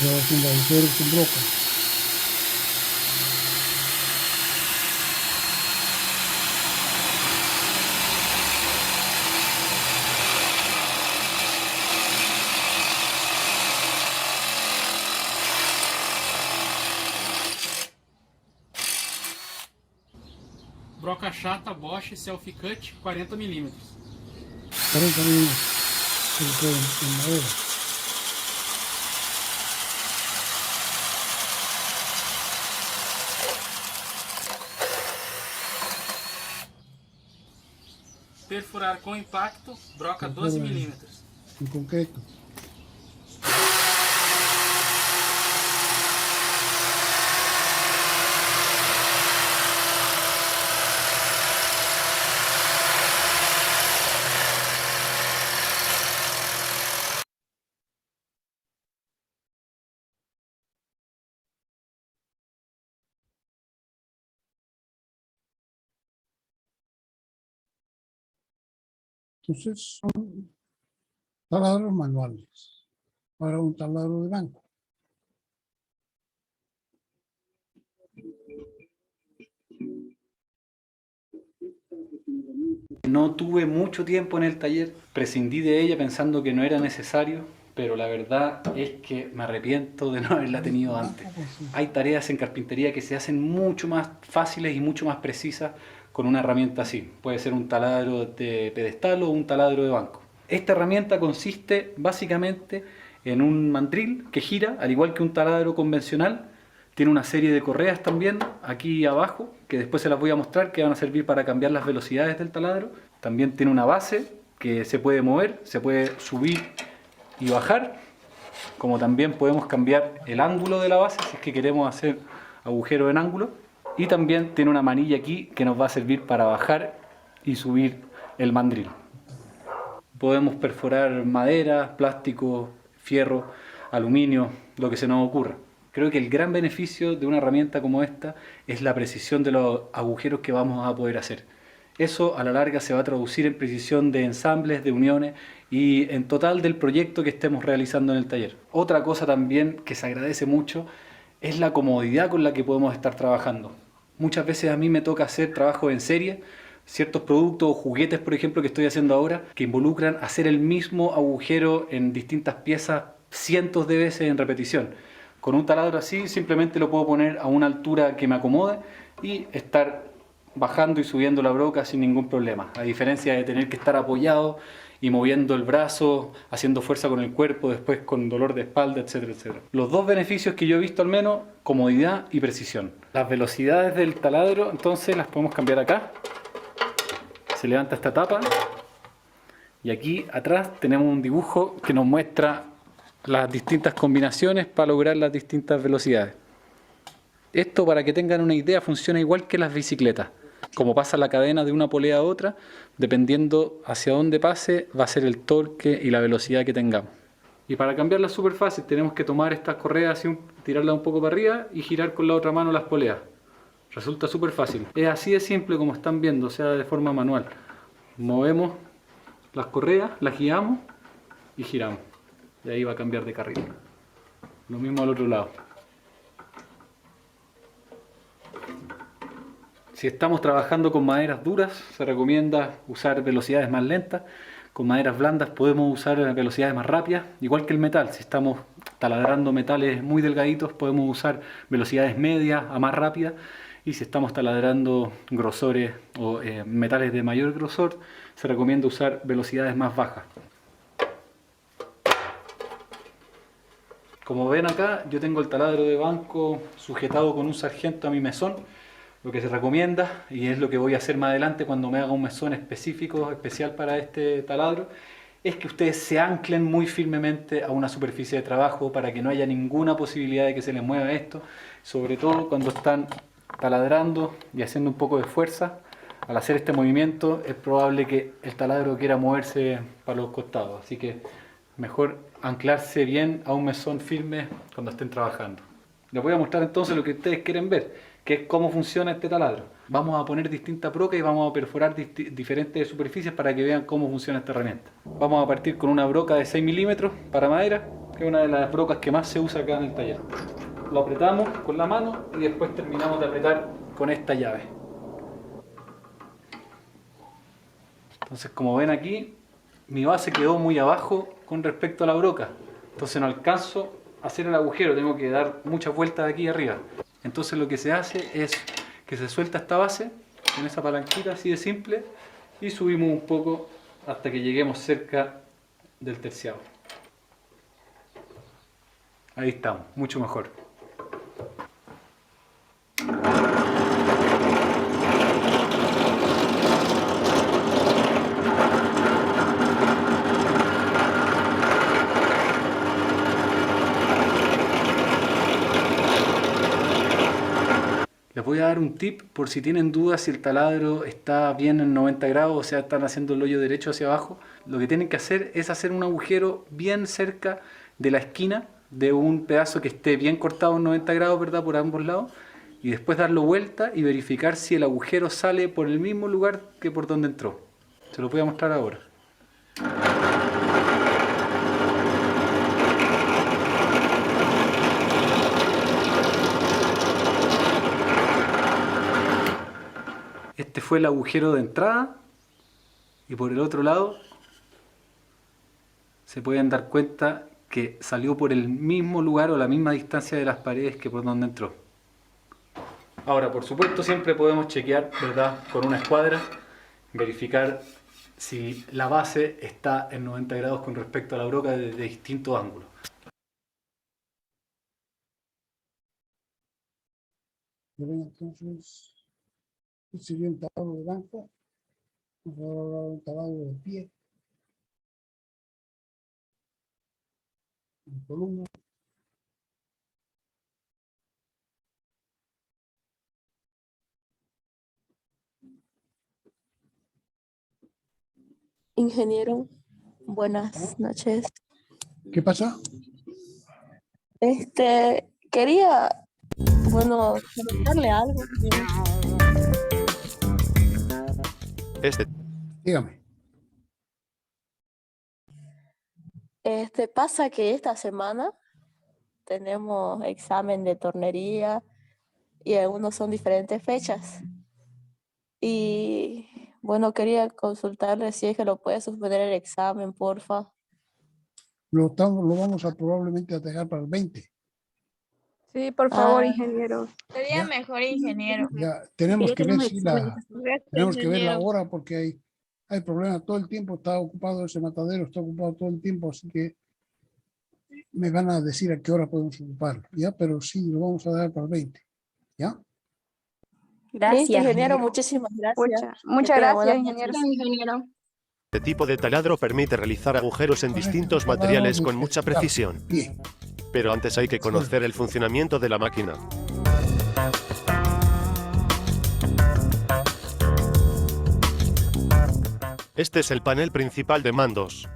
Grabación de agujeros con broca. Broca chata Bosch Selfie Cut 40 mm. 40 minutos. En madera. Perfurar com impacto, broca 12 mm. En concreto. Entonces son taladros manuales para un taladro de banco. No tuve mucho tiempo en el taller, prescindí de ella pensando que no era necesario, pero la verdad es que me arrepiento de no haberla tenido antes. Hay tareas en carpintería que se hacen mucho más fáciles y mucho más precisas con una herramienta así. Puede ser un taladro de pedestal o un taladro de banco. Esta herramienta consiste básicamente en un mandril que gira, al igual que un taladro convencional. Tiene una serie de correas también aquí abajo, que después se las voy a mostrar, que van a servir para cambiar las velocidades del taladro. También tiene una base que se puede mover, se puede subir y bajar, como también podemos cambiar el ángulo de la base si es que queremos hacer agujeros en ángulo. Y también tiene una manilla aquí que nos va a servir para bajar y subir el mandril. Podemos perforar madera, plástico, fierro, aluminio, lo que se nos ocurra. Creo que el gran beneficio de una herramienta como esta es la precisión de los agujeros que vamos a poder hacer. Eso a la larga se va a traducir en precisión de ensambles, de uniones y en total del proyecto que estemos realizando en el taller. Otra cosa también que se agradece mucho es la comodidad con la que podemos estar trabajando. Muchas veces a mí me toca hacer trabajo en serie, ciertos productos o juguetes, por ejemplo, que estoy haciendo ahora, que involucran hacer el mismo agujero en distintas piezas cientos de veces en repetición. Con un taladro así simplemente lo puedo poner a una altura que me acomode y estar bajando y subiendo la broca sin ningún problema, a diferencia de tener que estar apoyado y moviendo el brazo, haciendo fuerza con el cuerpo, después con dolor de espalda, etcétera, etcétera. Los dos beneficios que yo he visto al menos, comodidad y precisión. Las velocidades del taladro, entonces las podemos cambiar acá. Se levanta esta tapa y aquí atrás tenemos un dibujo que nos muestra las distintas combinaciones para lograr las distintas velocidades. Esto, para que tengan una idea, funciona igual que las bicicletas. Como pasa la cadena de una polea a otra, dependiendo hacia dónde pase, va a ser el torque y la velocidad que tengamos. Y para cambiarla es súper fácil, tenemos que tomar estas correas así, tirarlas un poco para arriba y girar con la otra mano las poleas. Resulta súper fácil. Es así de simple como están viendo, o sea, de forma manual. Movemos las correas, las guiamos y giramos. Y ahí va a cambiar de carril. Lo mismo al otro lado. Si estamos trabajando con maderas duras, se recomienda usar velocidades más lentas. Con maderas blandas podemos usar velocidades más rápidas, igual que el metal. Si estamos taladrando metales muy delgaditos, podemos usar velocidades medias a más rápidas. Y si estamos taladrando grosores o metales de mayor grosor, se recomienda usar velocidades más bajas. Como ven acá, yo tengo el taladro de banco sujetado con un sargento a mi mesón. Lo que se recomienda, y es lo que voy a hacer más adelante cuando me haga un mesón específico, especial para este taladro, es que ustedes se anclen muy firmemente a una superficie de trabajo para que no haya ninguna posibilidad de que se les mueva esto, sobre todo cuando están taladrando y haciendo un poco de fuerza. Al hacer este movimiento es probable que el taladro quiera moverse para los costados, así que mejor anclarse bien a un mesón firme cuando estén trabajando. Les voy a mostrar entonces lo que ustedes quieren ver, que es cómo funciona este taladro. Vamos a poner distintas brocas y vamos a perforar diferentes superficies para que vean cómo funciona esta herramienta. Vamos a partir con una broca de 6 milímetros para madera, que es una de las brocas que más se usa acá en el taller. Lo apretamos con la mano y después terminamos de apretar con esta llave. Entonces, como ven aquí, mi base quedó muy abajo con respecto a la broca. Entonces no alcanzo a hacer el agujero, tengo que dar muchas vueltas de aquí arriba. Entonces lo que se hace es que se suelta esta base con esa palanquita así de simple y subimos un poco hasta que lleguemos cerca del terciado. Ahí estamos, mucho mejor. Les voy a dar un tip por si tienen dudas si el taladro está bien en 90 grados, o sea, están haciendo el hoyo derecho hacia abajo. Lo que tienen que hacer es hacer un agujero bien cerca de la esquina de un pedazo que esté bien cortado en 90 grados, ¿verdad? Por ambos lados. Y después darlo vuelta y verificar si el agujero sale por el mismo lugar que por donde entró. Se lo voy a mostrar ahora. Este fue el agujero de entrada y por el otro lado se pueden dar cuenta que salió por el mismo lugar o la misma distancia de las paredes que por donde entró. Ahora, por supuesto, siempre podemos chequear, ¿verdad?, con una escuadra, verificar si la base está en 90 grados con respecto a la broca de distintos ángulos. Entonces, este sería un taladro de banco, un taladro de pie, en columna. Ingeniero, buenas noches. ¿Qué pasa? Quería, comentarle algo. Dígame. Pasa que esta semana tenemos examen de tornería y algunos son diferentes fechas. Y bueno, quería consultarle si es que lo puede suspender el examen, porfa. Lo vamos a probablemente a dejar para el 20. Sí, por favor, ingeniero. Sería mejor, ingeniero. Ya tenemos que ver si tenemos que ver la ingeniero. hora porque hay problemas todo el tiempo, está ocupado ese matadero, está ocupado todo el tiempo, así que me van a decir a qué hora podemos ocuparlo, ¿ya? Pero sí, lo vamos a dar para el 20, ¿ya? Gracias, ingeniero, muchísimas gracias. Muchas gracias, ingeniero. Ingeniero. Este tipo de taladro permite realizar agujeros en distintos materiales con mucha precisión. Bien. Pero antes hay que conocer el funcionamiento de la máquina. Este es el panel principal de mandos.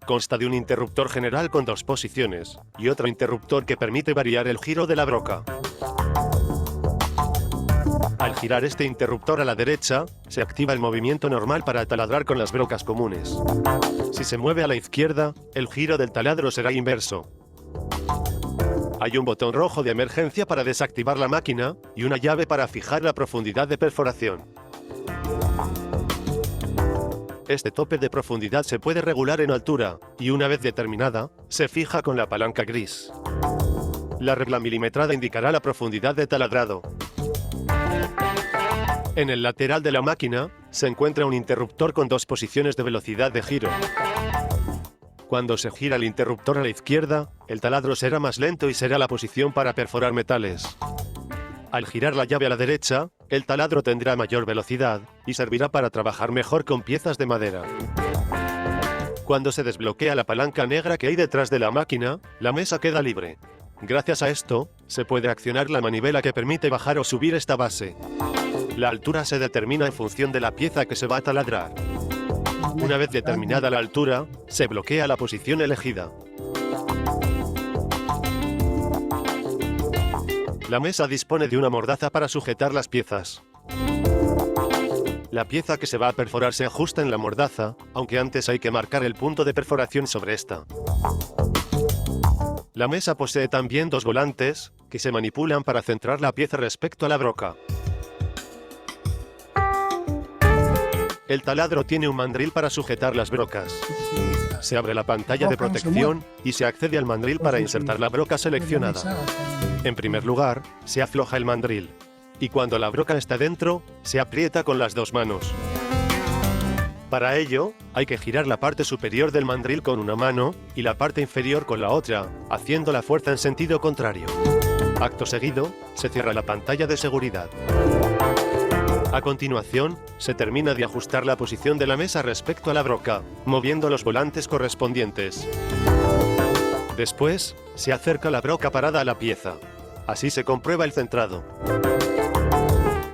consta de un interruptor general con 2 posiciones, y otro interruptor que permite variar el giro de la broca. Al girar este interruptor a la derecha, se activa el movimiento normal para taladrar con las brocas comunes. Si se mueve a la izquierda, el giro del taladro será inverso. Hay un botón rojo de emergencia para desactivar la máquina y una llave para fijar la profundidad de perforación. Este tope de profundidad se puede regular en altura y una vez determinada, se fija con la palanca gris. La regla milimetrada indicará la profundidad de taladrado. En el lateral de la máquina se encuentra un interruptor con 2 posiciones de velocidad de giro. Cuando se gira el interruptor a la izquierda, el taladro será más lento y será la posición para perforar metales. Al girar la llave a la derecha, el taladro tendrá mayor velocidad y servirá para trabajar mejor con piezas de madera. Cuando se desbloquea la palanca negra que hay detrás de la máquina, la mesa queda libre. Gracias a esto, se puede accionar la manivela que permite bajar o subir esta base. La altura se determina en función de la pieza que se va a taladrar. Una vez determinada la altura, se bloquea la posición elegida. La mesa dispone de una mordaza para sujetar las piezas. La pieza que se va a perforar se ajusta en la mordaza, aunque antes hay que marcar el punto de perforación sobre esta. La mesa posee también 2 volantes, que se manipulan para centrar la pieza respecto a la broca. El taladro tiene un mandril para sujetar las brocas. Se abre la pantalla de protección y se accede al mandril para insertar la broca seleccionada. En primer lugar, se afloja el mandril, y cuando la broca está dentro, se aprieta con las 2 manos. Para ello, hay que girar la parte superior del mandril con una mano y la parte inferior con la otra, haciendo la fuerza en sentido contrario. Acto seguido, se cierra la pantalla de seguridad. A continuación, se termina de ajustar la posición de la mesa respecto a la broca, moviendo los volantes correspondientes. Después, se acerca la broca parada a la pieza. Así se comprueba el centrado.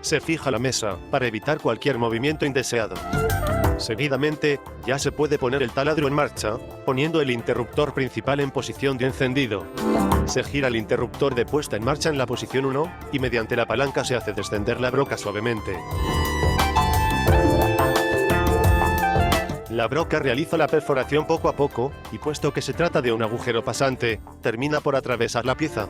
Se fija la mesa, para evitar cualquier movimiento indeseado. Seguidamente, ya se puede poner el taladro en marcha, poniendo el interruptor principal en posición de encendido. Se gira el interruptor de puesta en marcha en la posición 1 y mediante la palanca se hace descender la broca suavemente. La broca realiza la perforación poco a poco y puesto que se trata de un agujero pasante, termina por atravesar la pieza.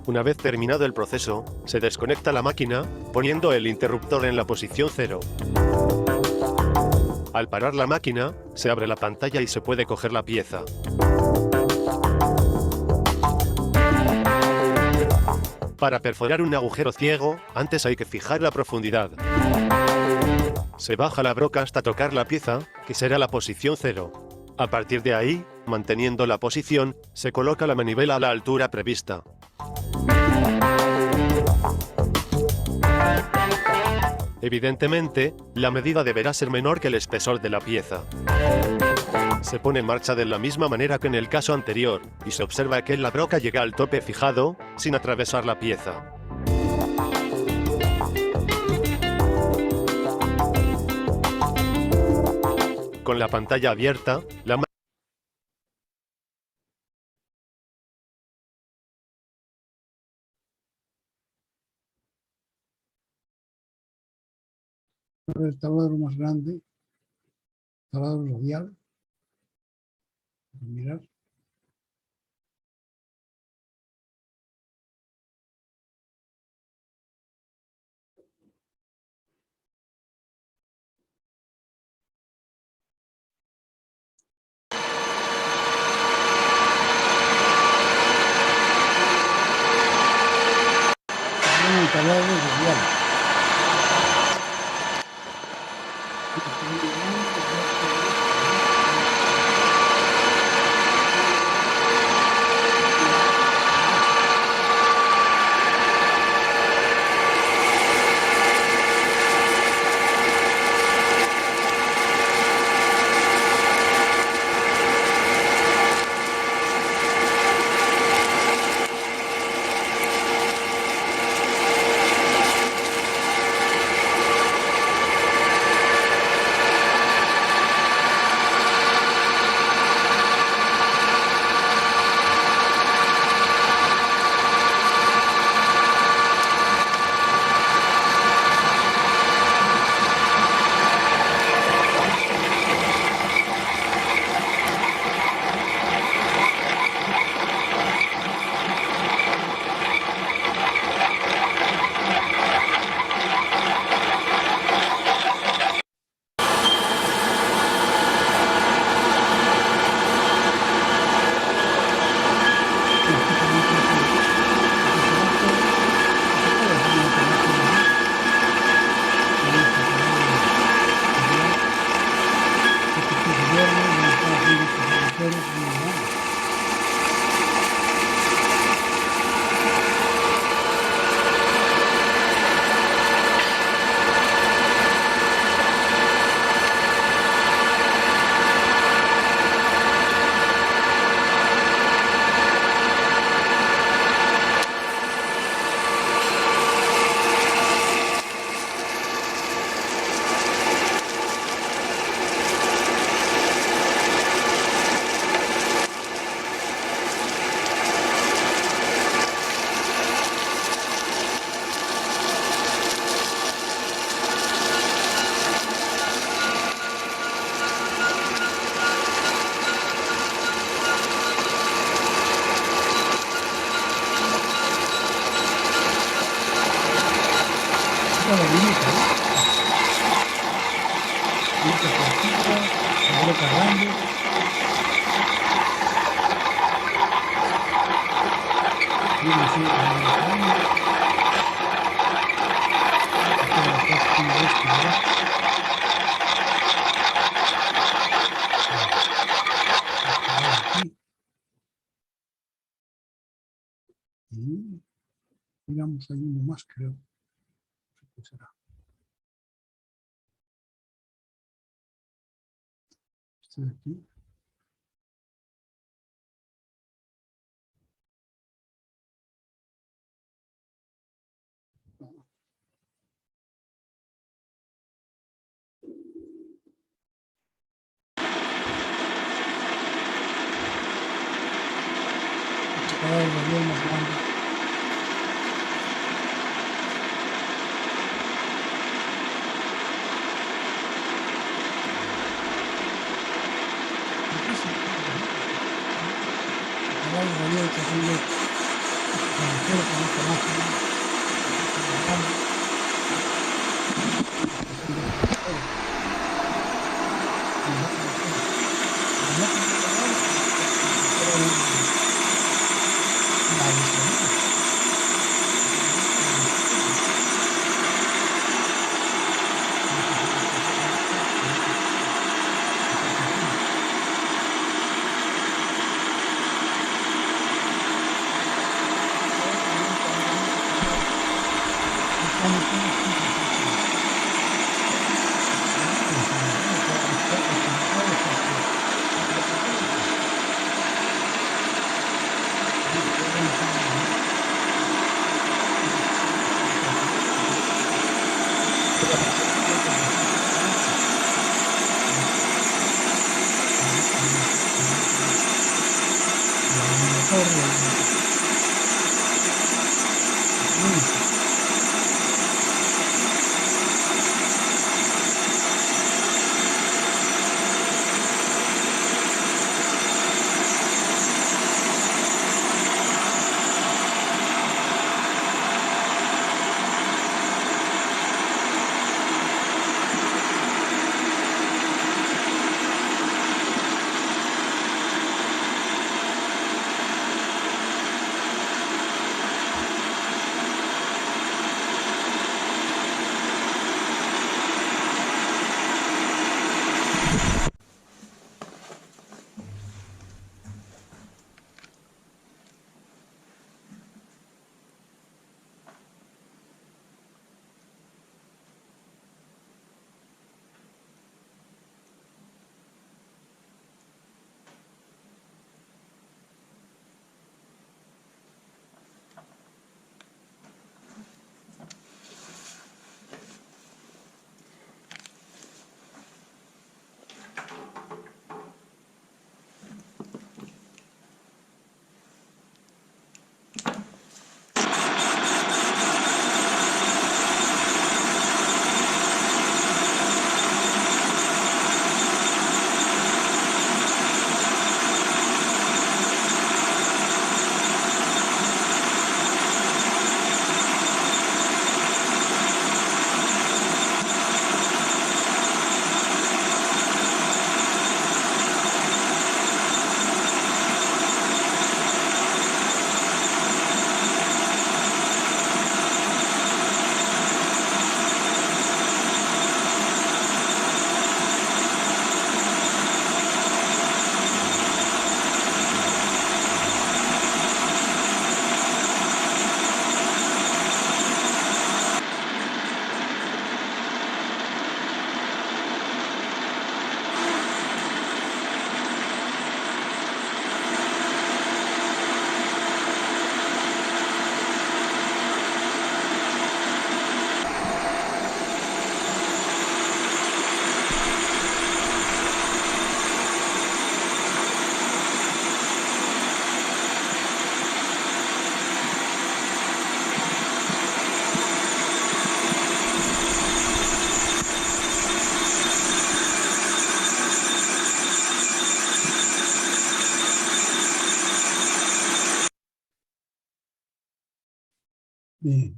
Una vez terminado el proceso, se desconecta la máquina, poniendo el interruptor en la posición 0. Al parar la máquina, se abre la pantalla y se puede coger la pieza. Para perforar un agujero ciego, antes hay que fijar la profundidad. Se baja la broca hasta tocar la pieza, que será la posición 0. A partir de ahí, manteniendo la posición, se coloca la manivela a la altura prevista. Evidentemente, la medida deberá ser menor que el espesor de la pieza. Se pone en marcha de la misma manera que en el caso anterior, y se observa que la broca llega al tope fijado, sin atravesar la pieza. Con la pantalla abierta, la el taladro más grande, taladro radial. Mirar. El taladro radial. bonita, ¿eh? Esta cortita, la boca grande. Viene así, la boca grande. Esta es la parte esta, ¿verdad? Aquí. Y miramos ahí uno más, creo. ¿Qué será? Este de aquí. Cada vez lo veo más grande. Cada vez lo veo terrible. Espero que no se baje. Bien.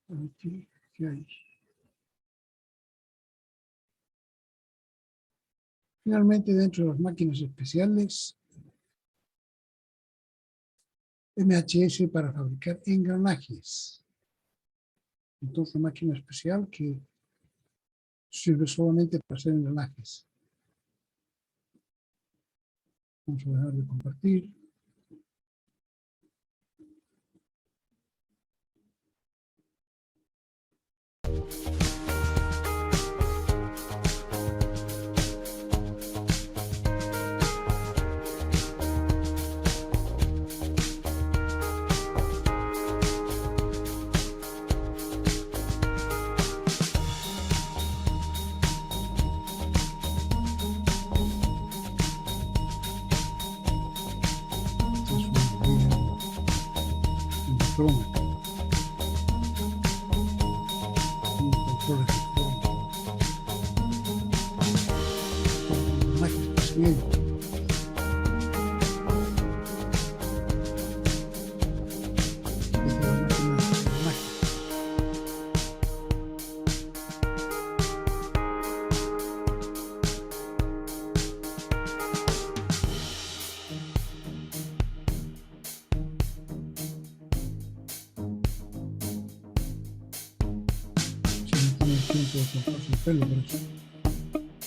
permitir, ¿qué hay? Finalmente, dentro de las máquinas especiales, MHS para fabricar engranajes. Entonces, una máquina especial que sirve solamente para hacer engranajes. Vamos a dejar de compartir.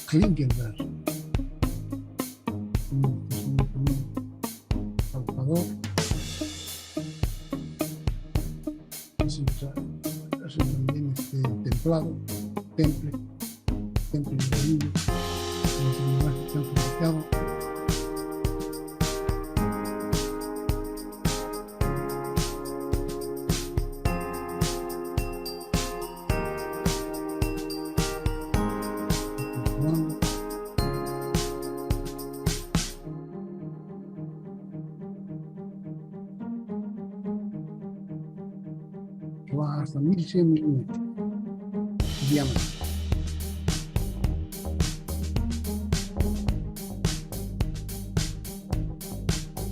Klinkenberg, un palpador, hace también templado, temple de anillo, los engranajes que han fabricado. Que va hasta 1100 milímetros de diámetro.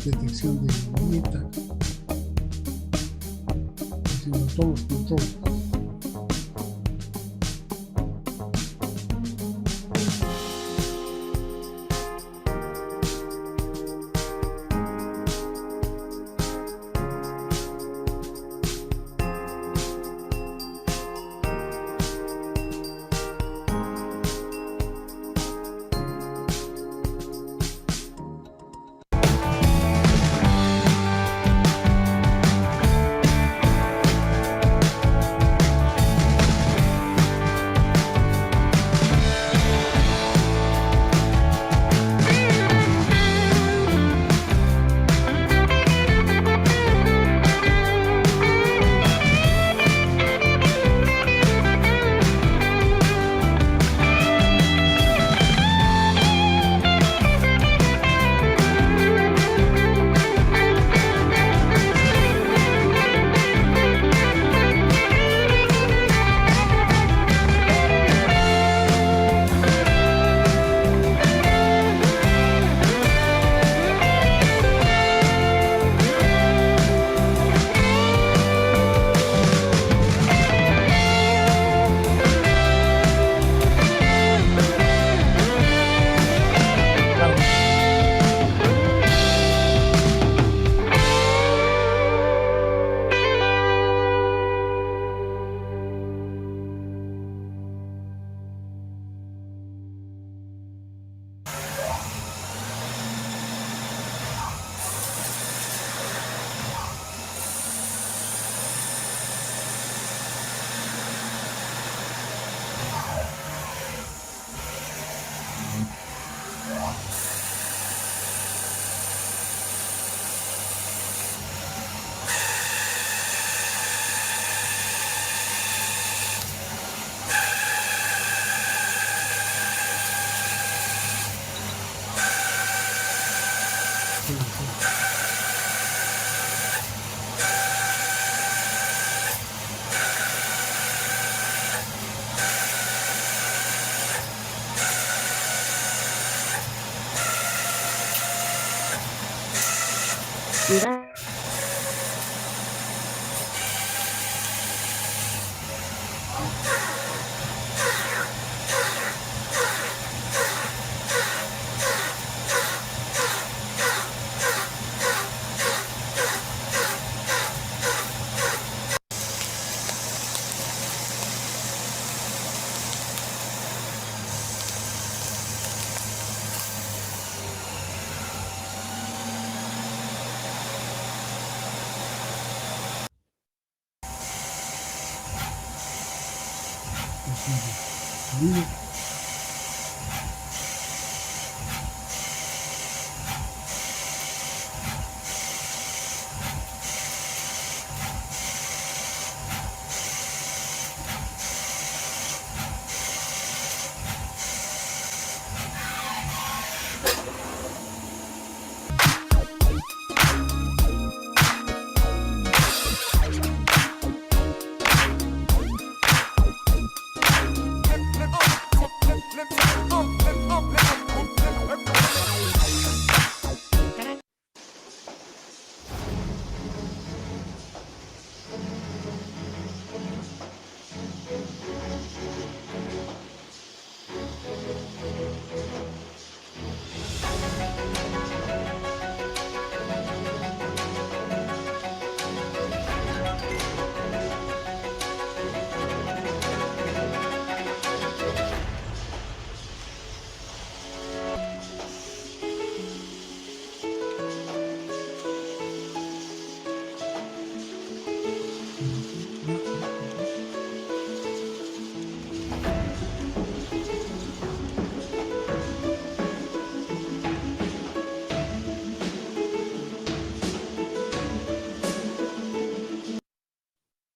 Detección de viñetas, haciendo todos los controles.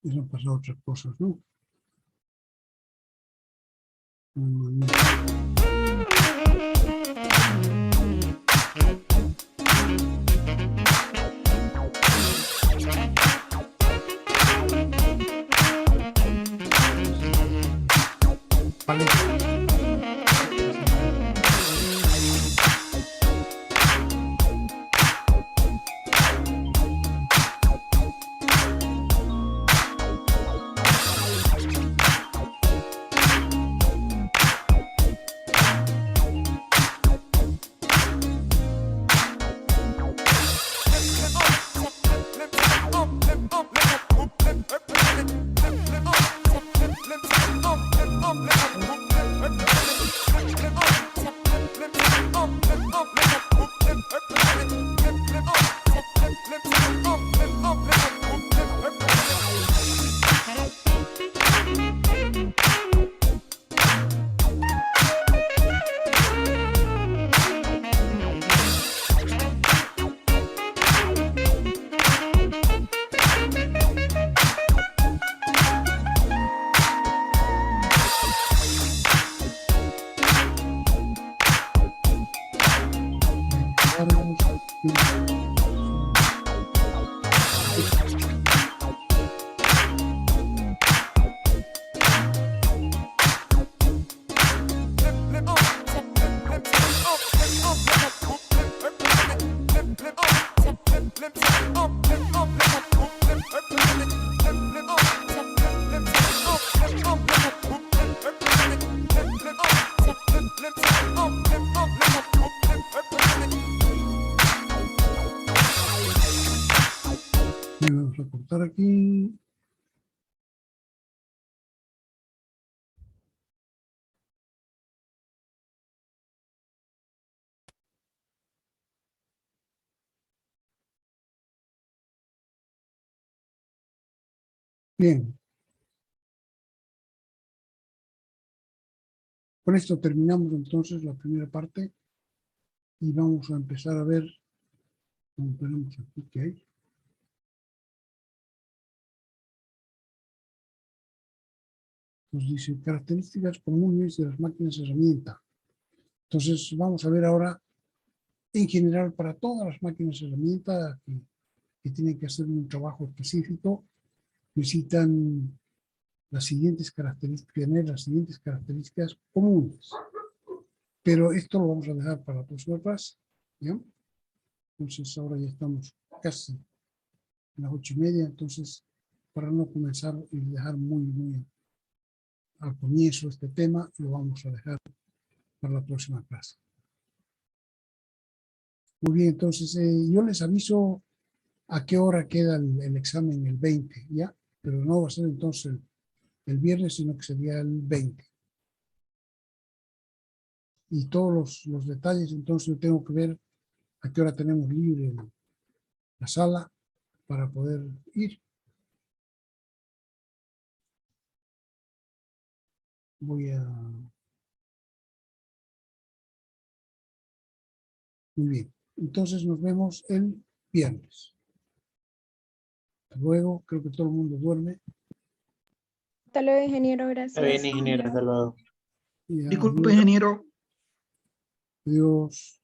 Y han pasado otras cosas, ¿no? Vamos a cortar aquí. Bien. Con esto terminamos entonces la primera parte y vamos a empezar a ver, tenemos aquí que hay. Nos dice características comunes de las máquinas herramienta. Entonces vamos a ver ahora en general para todas las máquinas herramienta que tienen que hacer un trabajo específico, necesitan las siguientes características, tener las siguientes características comunes. Pero esto lo vamos a dejar para la próxima clase. ¿Ya? Entonces ahora ya estamos casi a las 8:30, entonces para no comenzar y dejar muy al comienzo este tema, lo vamos a dejar para la próxima clase. Muy bien, entonces yo les aviso a qué hora queda el examen el 20, ¿ya? Pero no va a ser entonces el viernes, sino que sería el 20. Y todos los detalles, entonces yo tengo que ver a qué hora tenemos libre la sala para poder ir. Voy a... Muy bien. Entonces nos vemos el viernes. Hasta luego. Creo que todo el mundo duerme. Hasta luego, ingeniero. Gracias. Está bien, ingeniero, hasta luego. Y Disculpe, adiós. ingeniero. Adiós.